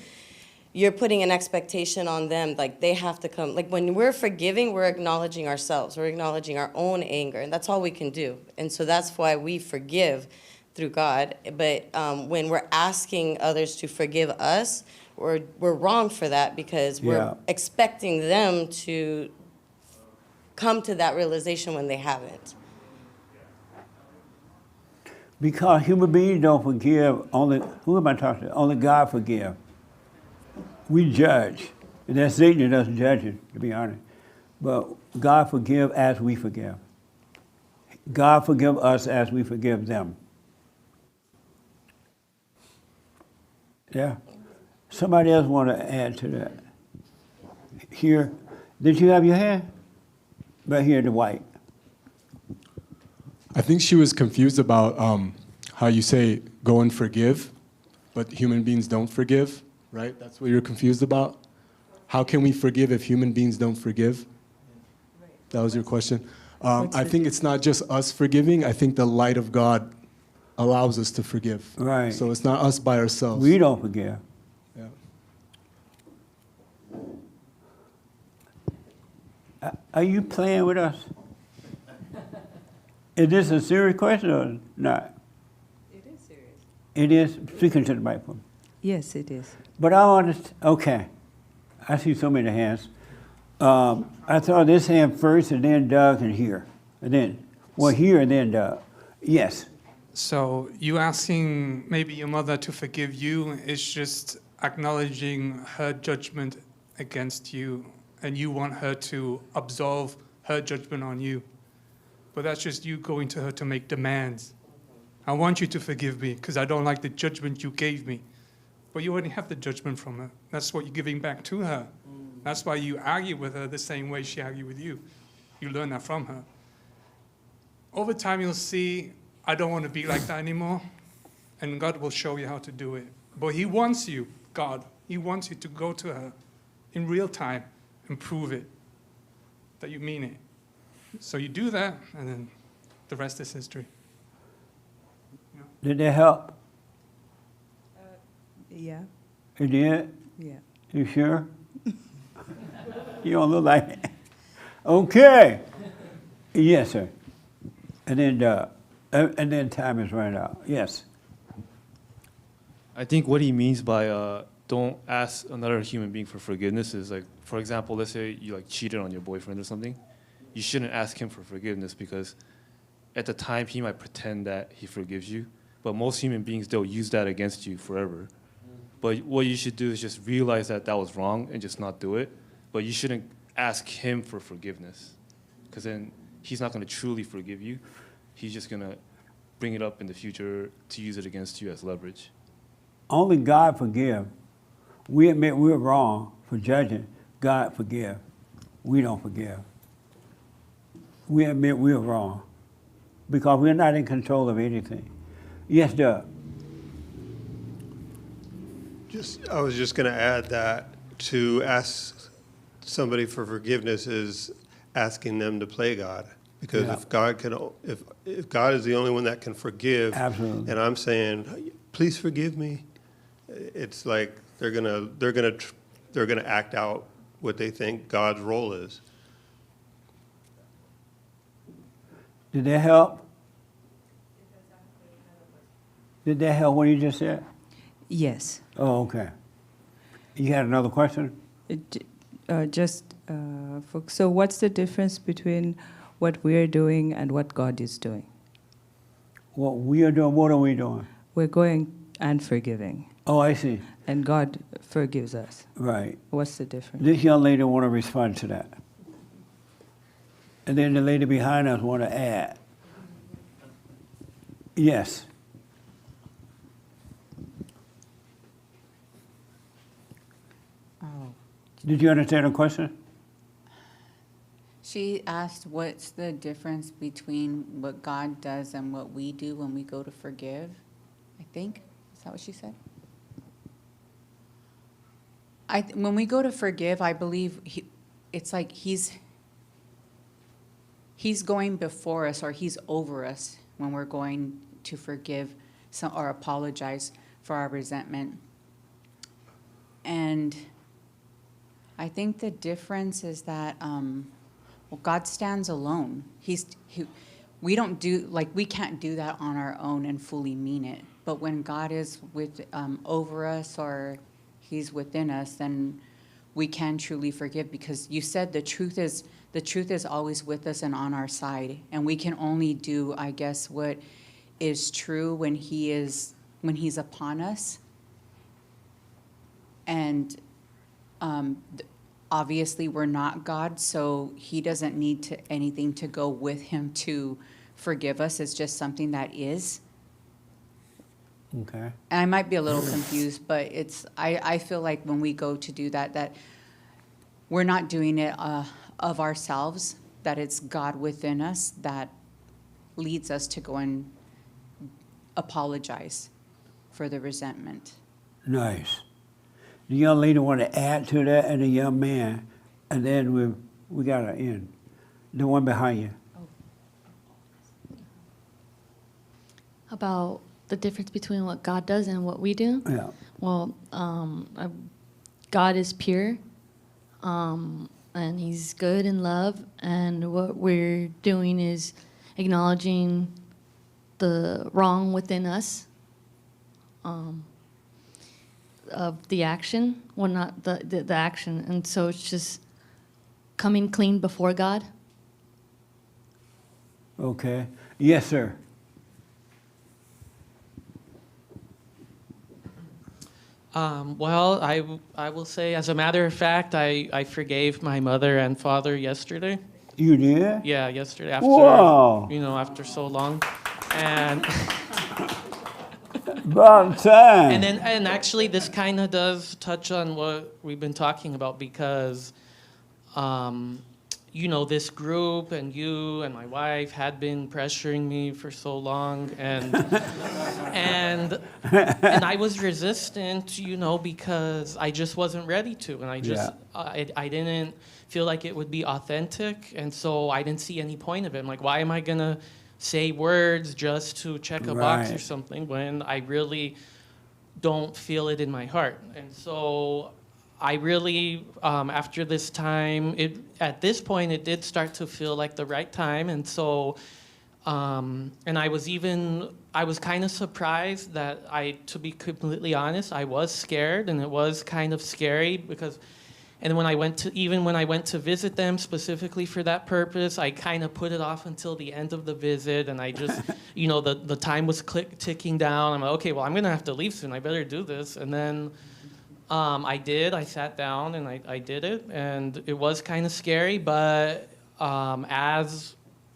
you're putting an expectation on them, like they have to come. Like when we're forgiving, we're acknowledging ourselves. We're acknowledging our own anger, and that's all we can do. And so that's why we forgive through God. But when we're asking others to forgive us, we're wrong for that because we're expecting them to come to that realization when they haven't. Because human beings don't forgive, only, who am I talking to? Only God forgive. We judge. And that's Satan that's judging, to be honest. But God forgive as we forgive. God forgive us as we forgive them. Yeah. Somebody else want to add to that? Here. Did you have your hand? Right here, the white. I think she was confused about how you say go and forgive, but human beings don't forgive, right? That's what you're confused about? How can we forgive if human beings don't forgive? That was your question. I think it's not just us forgiving. I think the light of God allows us to forgive. Right. So it's not us by ourselves. We don't forgive. Yeah. Are you playing with us? Is this a serious question or not? It is serious. It is? Speaking to the microphone. Yes, it is. But I understand. Okay. I see so many hands. I saw this hand first and then Doug and here. And then, well, here and then Doug. Yes. So you asking maybe your mother to forgive you is just acknowledging her judgment against you, and you want her to absolve her judgment on you. But that's just you going to her to make demands. I want you to forgive me because I don't like the judgment you gave me. But you already have the judgment from her. That's what you're giving back to her. That's why you argue with her the same way she argued with you. You learn that from her. Over time, you'll see, I don't want to be like that anymore. And God will show you how to do it. But He wants you, God, He wants you to go to her in real time and prove it, that you mean it. So you do that, and then the rest is history. Did that help? Yeah. It did? Yeah. You sure? You don't look like it. Okay. Yes, sir. And then time is running out. Yes. I think what he means by don't ask another human being for forgiveness is like, for example, let's say you like cheated on your boyfriend or something. You shouldn't ask him for forgiveness because at the time he might pretend that he forgives you, but most human beings, they'll use that against you forever. But what you should do is just realize that that was wrong and just not do it. But you shouldn't ask him for forgiveness because then he's not going to truly forgive you. He's just going to bring it up in the future to use it against you as leverage. Only God forgive. We admit we're wrong for judging. God forgive. We don't forgive. We admit we're wrong because we're not in control of anything. Yes, Doug. I was just going to add that to ask somebody for forgiveness is asking them to play God, because if God is the only one that can forgive, absolutely, and I'm saying, please forgive me, it's like they're gonna act out what they think God's role is. Did that help? Did that help what you just said? Yes. Oh, okay. You had another question? So what's the difference between what we're doing and what God is doing? What we are doing, what are we doing? We're going and forgiving. Oh, I see. And God forgives us. Right. What's the difference? This young lady want to respond to that. And then the lady behind us want to add. Yes. Oh. Did you understand the question? She asked what's the difference between what God does and what we do when we go to forgive, I think. Is that what she said? When we go to forgive, I believe it's like he's going before us, or he's over us when we're going to forgive or apologize for our resentment. And I think the difference is that God stands alone. We don't do, like, we can't do that on our own and fully mean it. But when God is over us, or he's within us, then we can truly forgive, because you said the truth is always with us and on our side. And we can only do, I guess, what is true when he's upon us. And obviously we're not God, so he doesn't need anything to go with him to forgive us. It's just something that is. Okay. And I might be a little confused, but I feel like when we go to do that we're not doing it of ourselves, that it's God within us that leads us to go and apologize for the resentment. Nice. The young lady want to add to that, and the young man, and then we got to end. The one behind you. About the difference between what God does and what we do? Yeah. Well, God is pure, and he's good and love, and what we're doing is acknowledging the wrong within us, of the action, well, not the action, and so it's just coming clean before God. Okay. Yes, sir. Well, I will say, as a matter of fact, I forgave my mother and father yesterday. You did? Yeah, yesterday after Wow. after so long, and about time. and actually this kind of does touch on what we've been talking about, because this group and you and my wife had been pressuring me for so long, and and I was resistant, because I just wasn't ready to, and I didn't feel like it would be authentic, and so I didn't see any point of it. I'm like, why am I gonna say words just to check a box or Right. something when I really don't feel it in my heart? And so I really, after this time, at this point, it did start to feel like the right time. And so, and I was kind of surprised that to be completely honest, I was scared, and it was kind of scary because, and when I went to visit them specifically for that purpose, I kind of put it off until the end of the visit, and I just, the time was ticking down. I'm like, okay, well, I'm gonna have to leave soon. I better do this. And then I did. I sat down and I did it, and it was kind of scary. But as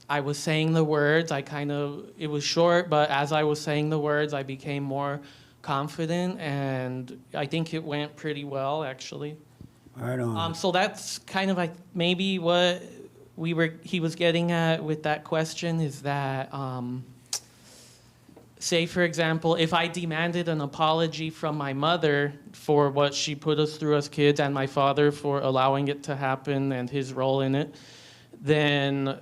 I was saying the words, it was short, but as I was saying the words, I became more confident, and I think it went pretty well, actually. Right on. So that's kind of maybe what he was getting at with that question, is that, say, for example, if I demanded an apology from my mother for what she put us through as kids, and my father for allowing it to happen and his role in it, then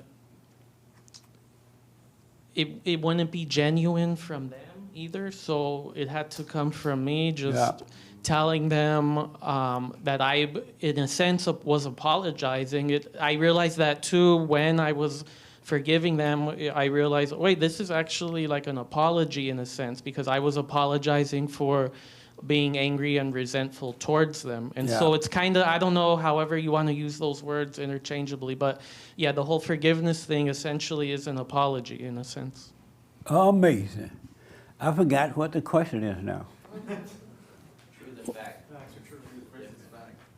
it wouldn't be genuine from them either. So it had to come from me, just telling them that I, in a sense, was apologizing. I realized that too when I was forgiving them. I realized, wait, this is actually like an apology in a sense, because I was apologizing for being angry and resentful towards them. And so it's kind of, I don't know, however you want to use those words interchangeably, but yeah, the whole forgiveness thing essentially is an apology in a sense. Amazing. I forgot what the question is now.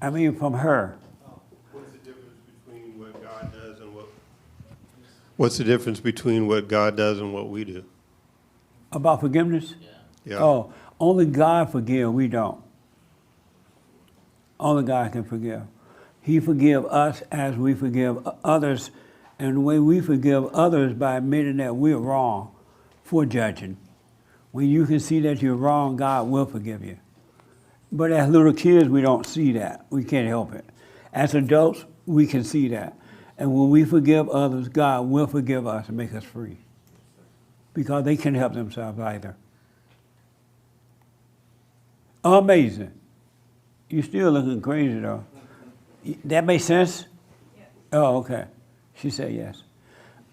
I mean, from her. What's the difference between what God does and what? What's the difference between what God does and what we do? About forgiveness? Yeah. Oh, only God forgive, we don't. Only God can forgive. He forgive us as we forgive others, and the way we forgive others by admitting that we're wrong for judging. When you can see that you're wrong, God will forgive you. But as little kids, we don't see that. We can't help it. As adults, we can see that. And when we forgive others, God will forgive us and make us free. Because they can't help themselves either. Amazing. You're still looking crazy though. That makes sense? Yes. Oh, okay. She said yes.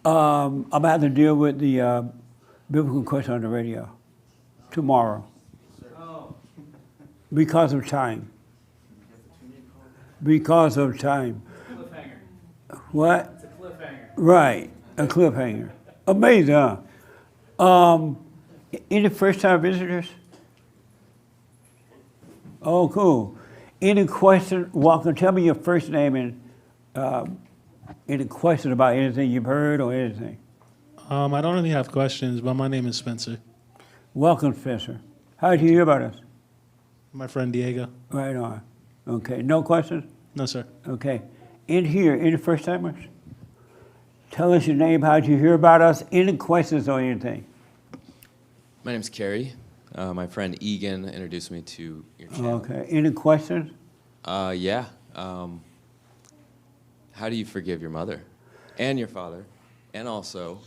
I'm about to deal with the biblical question on the radio tomorrow. Because of time. Because of time. Cliffhanger. What? It's a cliffhanger. Right, a cliffhanger. Amazing, huh? Any first-time visitors? Oh, cool. Any question? Welcome. Tell me your first name and any question about anything you've heard or anything. I don't really have questions, but my name is Spencer. Welcome, Spencer. How did you hear about us? My friend Diego. Right on. Okay. No questions? No, sir. Okay. In here, any first-timers? Tell us your name. How did you hear about us? Any questions or anything? My name's Carrie. My friend Egan introduced me to your channel. Okay. Any questions? Yeah. How do you forgive your mother and your father? And also,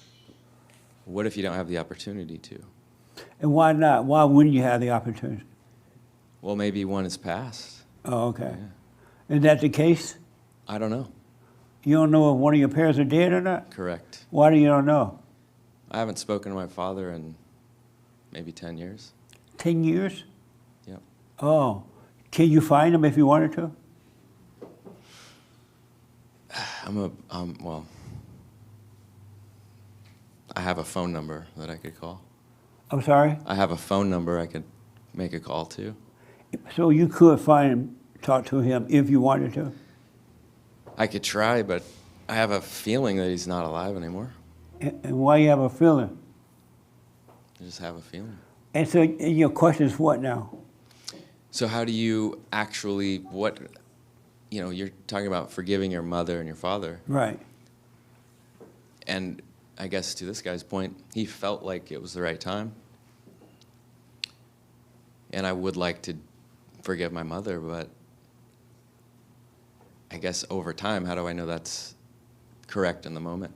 what if you don't have the opportunity to? And why not? Why wouldn't you have the opportunity? Well, maybe one is past. Oh, okay. Is that the case? I don't know. You don't know if one of your parents are dead or not? Correct. Why do you don't know? I haven't spoken to my father in maybe 10 years. 10 years? Yep. Oh. Can you find him if you wanted to? Well, I have a phone number that I could call. I'm sorry? I have a phone number I could make a call to. So you could find him, talk to him if you wanted to? I could try, but I have a feeling that he's not alive anymore. And why you have a feeling? I just have a feeling. And so your question is what now? So how do you actually, you're talking about forgiving your mother and your father. Right. And I guess to this guy's point, he felt like it was the right time. And I would like to forgive my mother, but I guess over time, how do I know that's correct in the moment?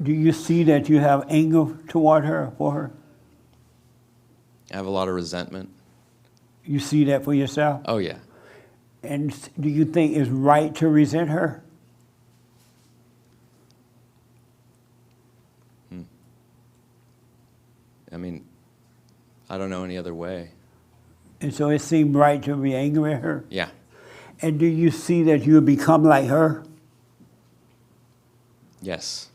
Do you see that you have anger toward her, for her? I have a lot of resentment. You see that for yourself? Oh, yeah. And do you think it's right to resent her? I mean, I don't know any other way. And so it seemed right to be angry at her? Yeah. And do you see that you become like her? Yes.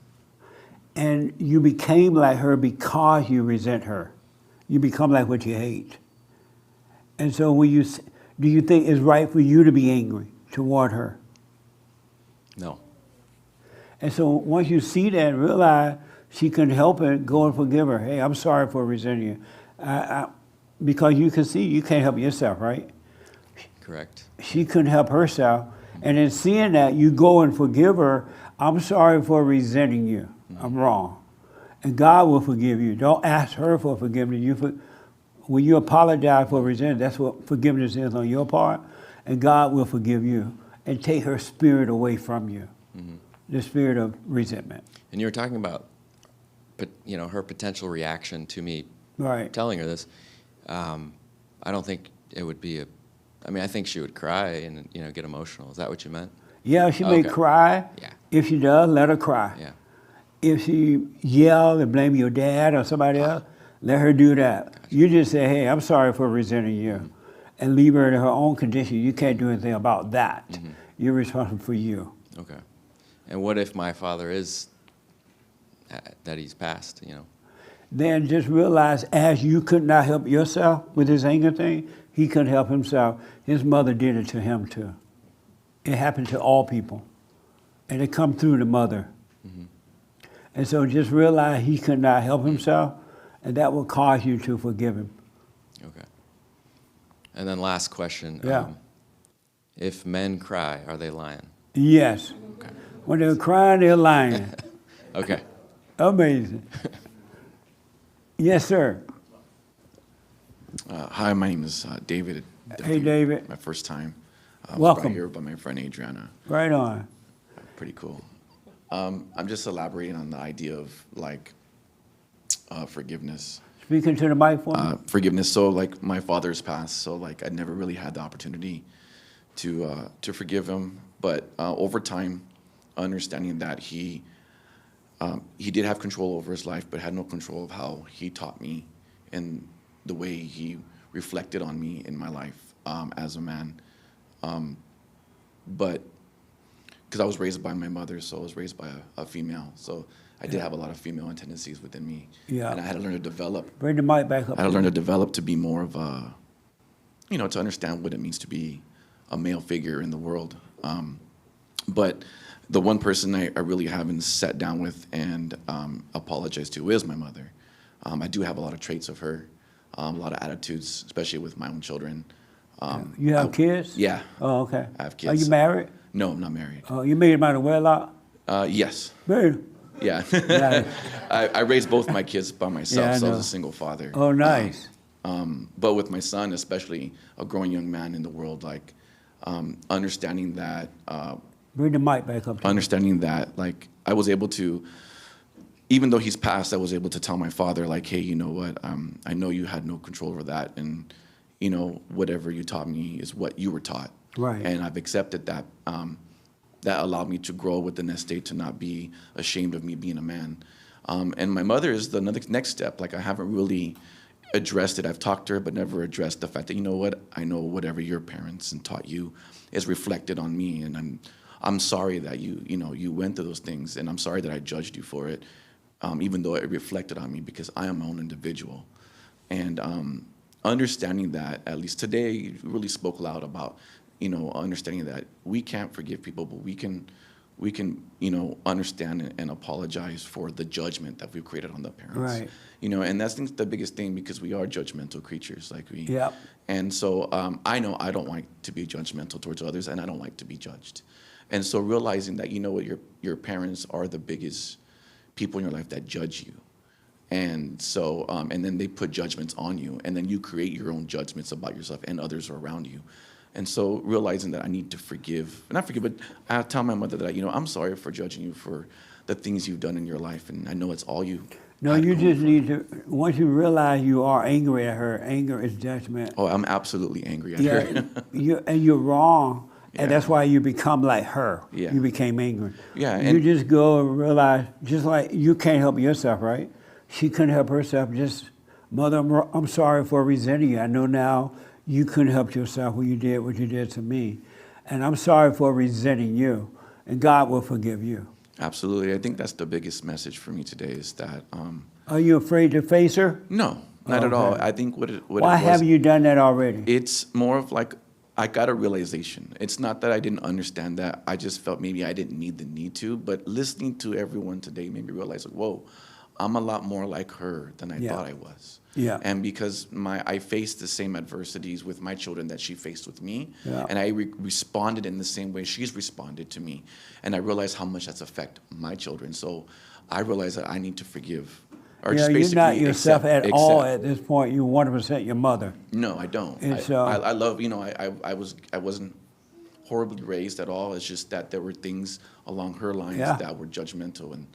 And you became like her because you resent her. You become like what you hate. And so do you think it's right for you to be angry toward her? No. And so once you see that and realize she couldn't help it, go and forgive her. Hey, I'm sorry for resenting you. Because you can see you can't help yourself, right? Correct. She couldn't help herself. And in seeing that, you go and forgive her. I'm sorry for resenting you. I'm wrong. And God will forgive you. Don't ask her for forgiveness. When you apologize for resenting, that's what forgiveness is on your part. And God will forgive you and take her spirit away from you, the spirit of resentment. And you were talking about, her potential reaction to me telling her this. I don't think it would be I think she would cry and, get emotional. Is that what you meant? Yeah, she may cry. Yeah. If she does, let her cry. Yeah. If she yell and blame your dad or somebody else, let her do that. Gotcha. You just say, hey, I'm sorry for resenting you. And leave her in her own condition. You can't do anything about that. You're responsible for you. Okay. And what if my father is, that he's passed, then just realize as you could not help yourself with this anger thing, he couldn't help himself. His mother did it to him too. It happened to all people. And it come through the mother. And so just realize he could not help himself, and that will cause you to forgive him. Okay. And then last question. Yeah. If men cry, are they lying? Yes. Okay. When they're crying, they're lying. Okay. Amazing. Yes, sir. Hi, my name is David. Hey, David. My first time. I was Welcome. brought here by my friend Adriana. Right on. Pretty cool. I'm just elaborating on the idea of like forgiveness. Speaking to the mic for me. Forgiveness. So like my father's passed, so like I never really had the opportunity to forgive him. But over time, understanding that he did have control over his life, but had no control of how he taught me and the way he reflected on me in my life as a man. But because I was raised by my mother, so I was raised by a female. So I did have a lot of female tendencies within me. Yeah. And I had to learn to develop. Bring the mic back up. I had to learn to develop to be more of a, to understand what it means to be a male figure in the world. But the one person I really haven't sat down with and apologized to is my mother. I do have a lot of traits of her, a lot of attitudes, especially with my own children. You have kids? Yeah. Oh, okay. I have kids. Are you married? No, I'm not married. Oh, you married by the wedlock? Yes. Married. Yeah. Yeah. I raised both my kids by myself, Yeah, I so I was know. a single father. Oh, nice. But with my son, especially a growing young man in the world, like understanding that. Bring the mic back up. Understanding that, like, I was able to, even though he's passed, I was able to tell my father, like, hey, you know what? I know you had no control over that, and whatever you taught me is what you were taught. Right. And I've accepted that. That allowed me to grow within that state, to not be ashamed of me being a man. And my mother is the next step. Like, I haven't really addressed it. I've talked to her, but never addressed the fact that, you know what, I know whatever your parents and taught you is reflected on me, and I'm sorry that you went through those things, and I'm sorry that I judged you for it, even though it reflected on me, because I am my own individual. And understanding that, at least today, you really spoke loud about, understanding that we can't forgive people, but we can, understand and apologize for the judgment that we've created on the parents. Right. And that's the biggest thing, because we are judgmental creatures, like we. Yep. And so I know I don't like to be judgmental towards others, and I don't like to be judged. And so realizing that, your parents are the biggest people in your life that judge you. And so, and then they put judgments on you, and then you create your own judgments about yourself and others around you. And so realizing that I need to forgive, not forgive, but I tell my mother that, I'm sorry for judging you for the things you've done in your life, and I know it's all you. No, you just need to, once you realize you are angry at her, anger is judgment. Oh, I'm absolutely angry at her. You're wrong, Yeah. and that's why you become like her. Yeah. You became angry. Yeah, You and- just go and realize, just like you can't help yourself, right? She couldn't help herself. Just, Mother, I'm sorry for resenting you. I know now you couldn't help yourself when you did what you did to me. And I'm sorry for resenting you. And God will forgive you. Absolutely. I think that's the biggest message for me today, is that. Are you afraid to face her? No, not at all. I think what Why it was, haven't you done that already? It's more of like, I got a realization. It's not that I didn't understand that. I just felt maybe I didn't need to. But listening to everyone today made me realize, like, whoa, I'm a lot more like her than I thought I was. Yeah. And because I faced the same adversities with my children that she faced with me, Yeah. and I responded in the same way she's responded to me, and I realized how much that's affected my children. So I realized that I need to forgive, or just You're basically not yourself at all accept. at this point. You're 100% your mother. No, I don't. It's, I love, I wasn't horribly raised at all. It's just that there were things along her lines Yeah. that were judgmental, and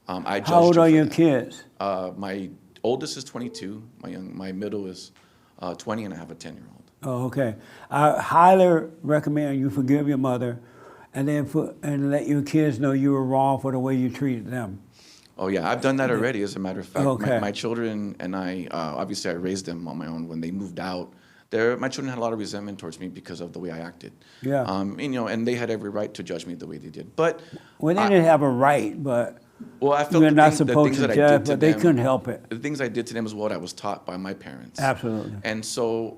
I judged How old her are for your that. kids? My oldest is 22. My middle is 20, and I have a 10-year-old. Oh, okay. I highly recommend you forgive your mother, and then and let your kids know you were wrong for the way you treated them. Oh yeah, I've done that already. As a matter of fact, Okay. my children and I, obviously I raised them on my own. When they moved out, my children had a lot of resentment towards me because of the way I acted. Yeah. And they had every right to judge me the way they did. But Well, they didn't have a right, but Well, I felt We're the not things, the supposed things to that I judge, did to but they them, couldn't help it. The things I did to them is what I was taught by my parents. Absolutely. And so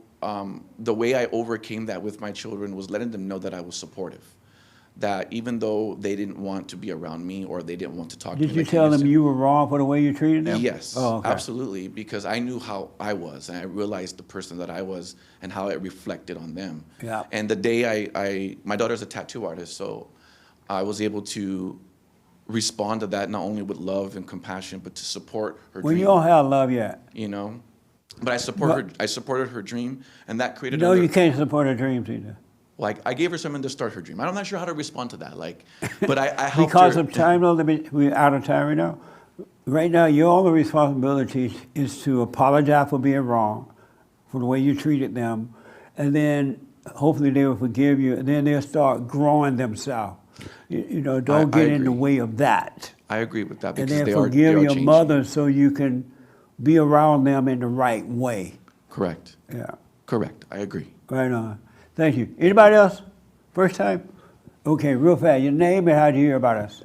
the way I overcame that with my children was letting them know that I was supportive. That even though they didn't want to be around me or they didn't want to talk to me. Did you like they tell used them to. you were wrong for the way you treated them? Yes, Oh, okay. absolutely, because I knew how I was, and I realized the person that I was and how it reflected on them. Yeah. And the day my daughter's a tattoo artist, so I was able to respond to that not only with love and compassion, but to support her Well, dream. you don't have love yet. You know, but I supported her dream, and that created. No, you can't support her dreams either. Like I gave her something to start her dream. I'm not sure how to respond to that. Like, but I helped Because her. of time, though, we're out of time right now. Right now, your only responsibility is to apologize for being wrong, for the way you treated them, and then hopefully they will forgive you, and then they'll start growing themselves. You know, don't get in the way of that. I agree with that And because then they are forgive your changing. mother so you can be around them in the right way. Correct. Yeah. Correct. I agree. Right on. Thank you. Anybody else? First time? Okay, real fast. Your name and how did you hear about us?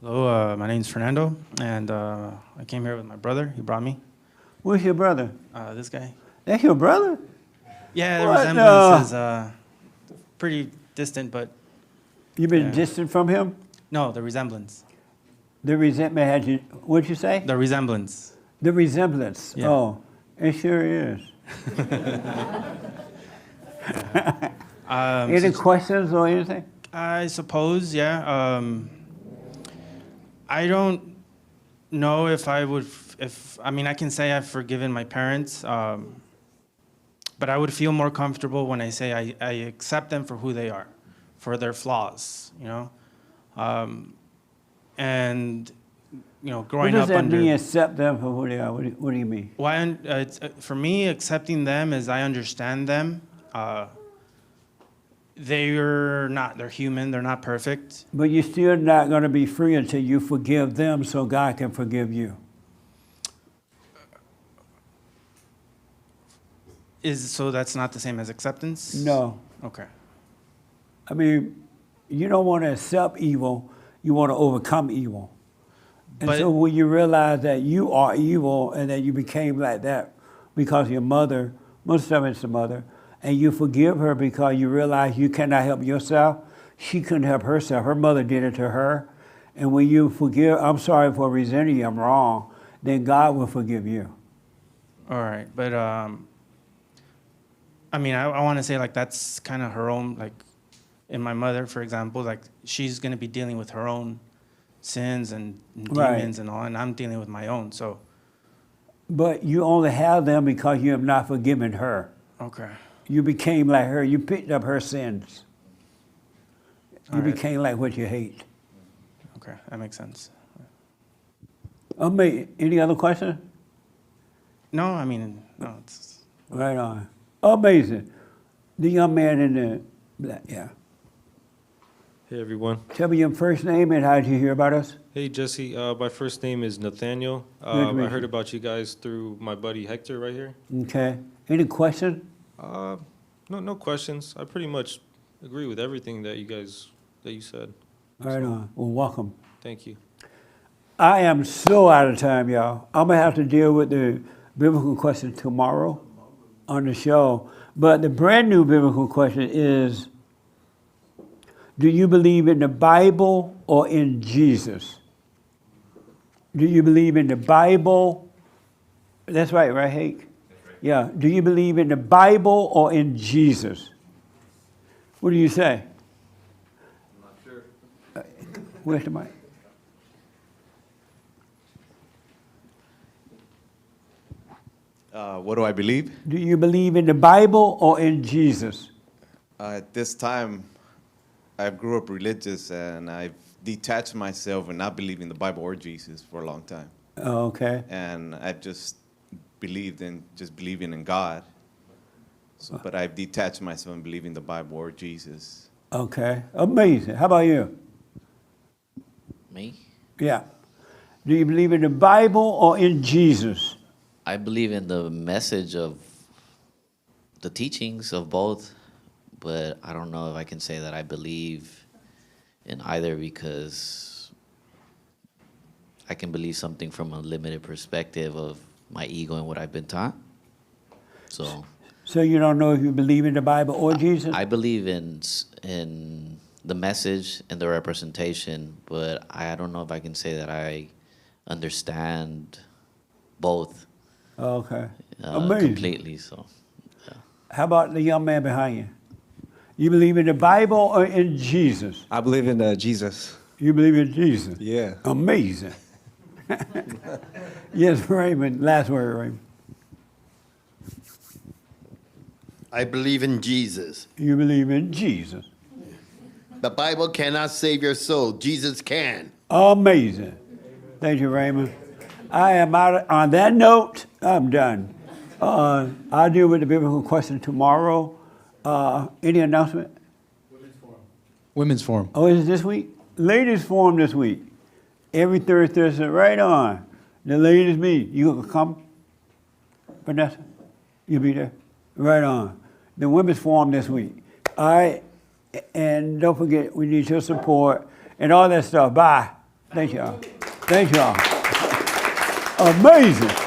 Hello, my name's Fernando, and I came here with my brother. He brought me. Where's your brother? This guy. That's your brother? Yeah, the What resemblance the- is pretty distant, but... You've been distant from him? No, the resemblance. The resentment had you, what'd you say? The resemblance. The resemblance. Yeah. Oh, it sure is. Any questions or anything? I suppose, yeah. I don't know if I would, I mean, I can say I've forgiven my parents, but I would feel more comfortable when I say I accept them for who they are, for their flaws, you know? And, you know, growing up What does that under... mean, accept them for who they are? What do you mean? Well, for me, accepting them is I understand them. They're human, they're not perfect. But you're still not going to be free until you forgive them so God can forgive you. So that's not the same as acceptance? No. Okay. I mean, you don't want to accept evil, you want to overcome evil. And But- so when you realize that you are evil and that you became like that because your mother, most of it's the mother, and you forgive her because you realize you cannot help yourself, she couldn't help herself. Her mother did it to her. And when you forgive, I'm sorry for resenting you, I'm wrong, then God will forgive you. All right, but I mean, I want to say like that's kind of her own, like in my mother, for example, like she's going to be dealing with her own sins and Right. demons and all, and I'm dealing with my own, so. But you only have them because you have not forgiven her. Okay. You became like her. You picked up her sins. You All right. became like what you hate. Okay, that makes sense. Any other questions? No, I mean, no, it's. Right on. Amazing. The young man in the black, yeah. Hey everyone. Tell me your first name and how did you hear about us? Hey Jesse, my first name is Nathaniel. Good to meet I you. heard about you guys through my buddy Hector right here. Okay. Any questions? No questions. I pretty much agree with everything that you said. Right on. Well, welcome. Thank you. I am so out of time, y'all. I'm going to have to deal with the biblical question tomorrow on the show. But the brand new biblical question is, do you believe in the Bible or in Jesus? Do you believe in the Bible? That's right, right, Hake? Yeah. Do you believe in the Bible or in Jesus? What do you say? I'm not sure. Where's the mic? What do I believe? Do you believe in the Bible or in Jesus? At this time, I grew up religious and I've detached myself and not believing the Bible or Jesus for a long time. Oh, okay. And I've just believing in God. So, but I've detached myself and believing the Bible or Jesus. Okay. Amazing. How about you? Me? Yeah. Do you believe in the Bible or in Jesus? I believe in the message of the teachings of both, but I don't know if I can say that I believe in either because I can believe something from a limited perspective of my ego and what I've been taught. So you don't know if you believe in the Bible or Jesus? I believe in the message and the representation, but I don't know if I can say that I understand both. Okay. Amazing. Completely. So. How about the young man behind you? You believe in the Bible or in Jesus? I believe in Jesus. You believe in Jesus? Yeah. Amazing. Yes, Raymond. Last word, Raymond. I believe in Jesus. You believe in Jesus. The Bible cannot save your soul. Jesus can. Amazing. Thank you, Raymond. I am out. On that note, I'm done. I'll deal with the biblical question tomorrow. Any announcement? Women's Forum. Oh, is it this week? Ladies Forum this week. Every Thursday, right on. The ladies meet. You gonna come, Vanessa? You'll be there? Right on. The Women's Forum this week. All right. And don't forget, we need your support and all that stuff. Bye. Thank y'all. Thank y'all. Amazing.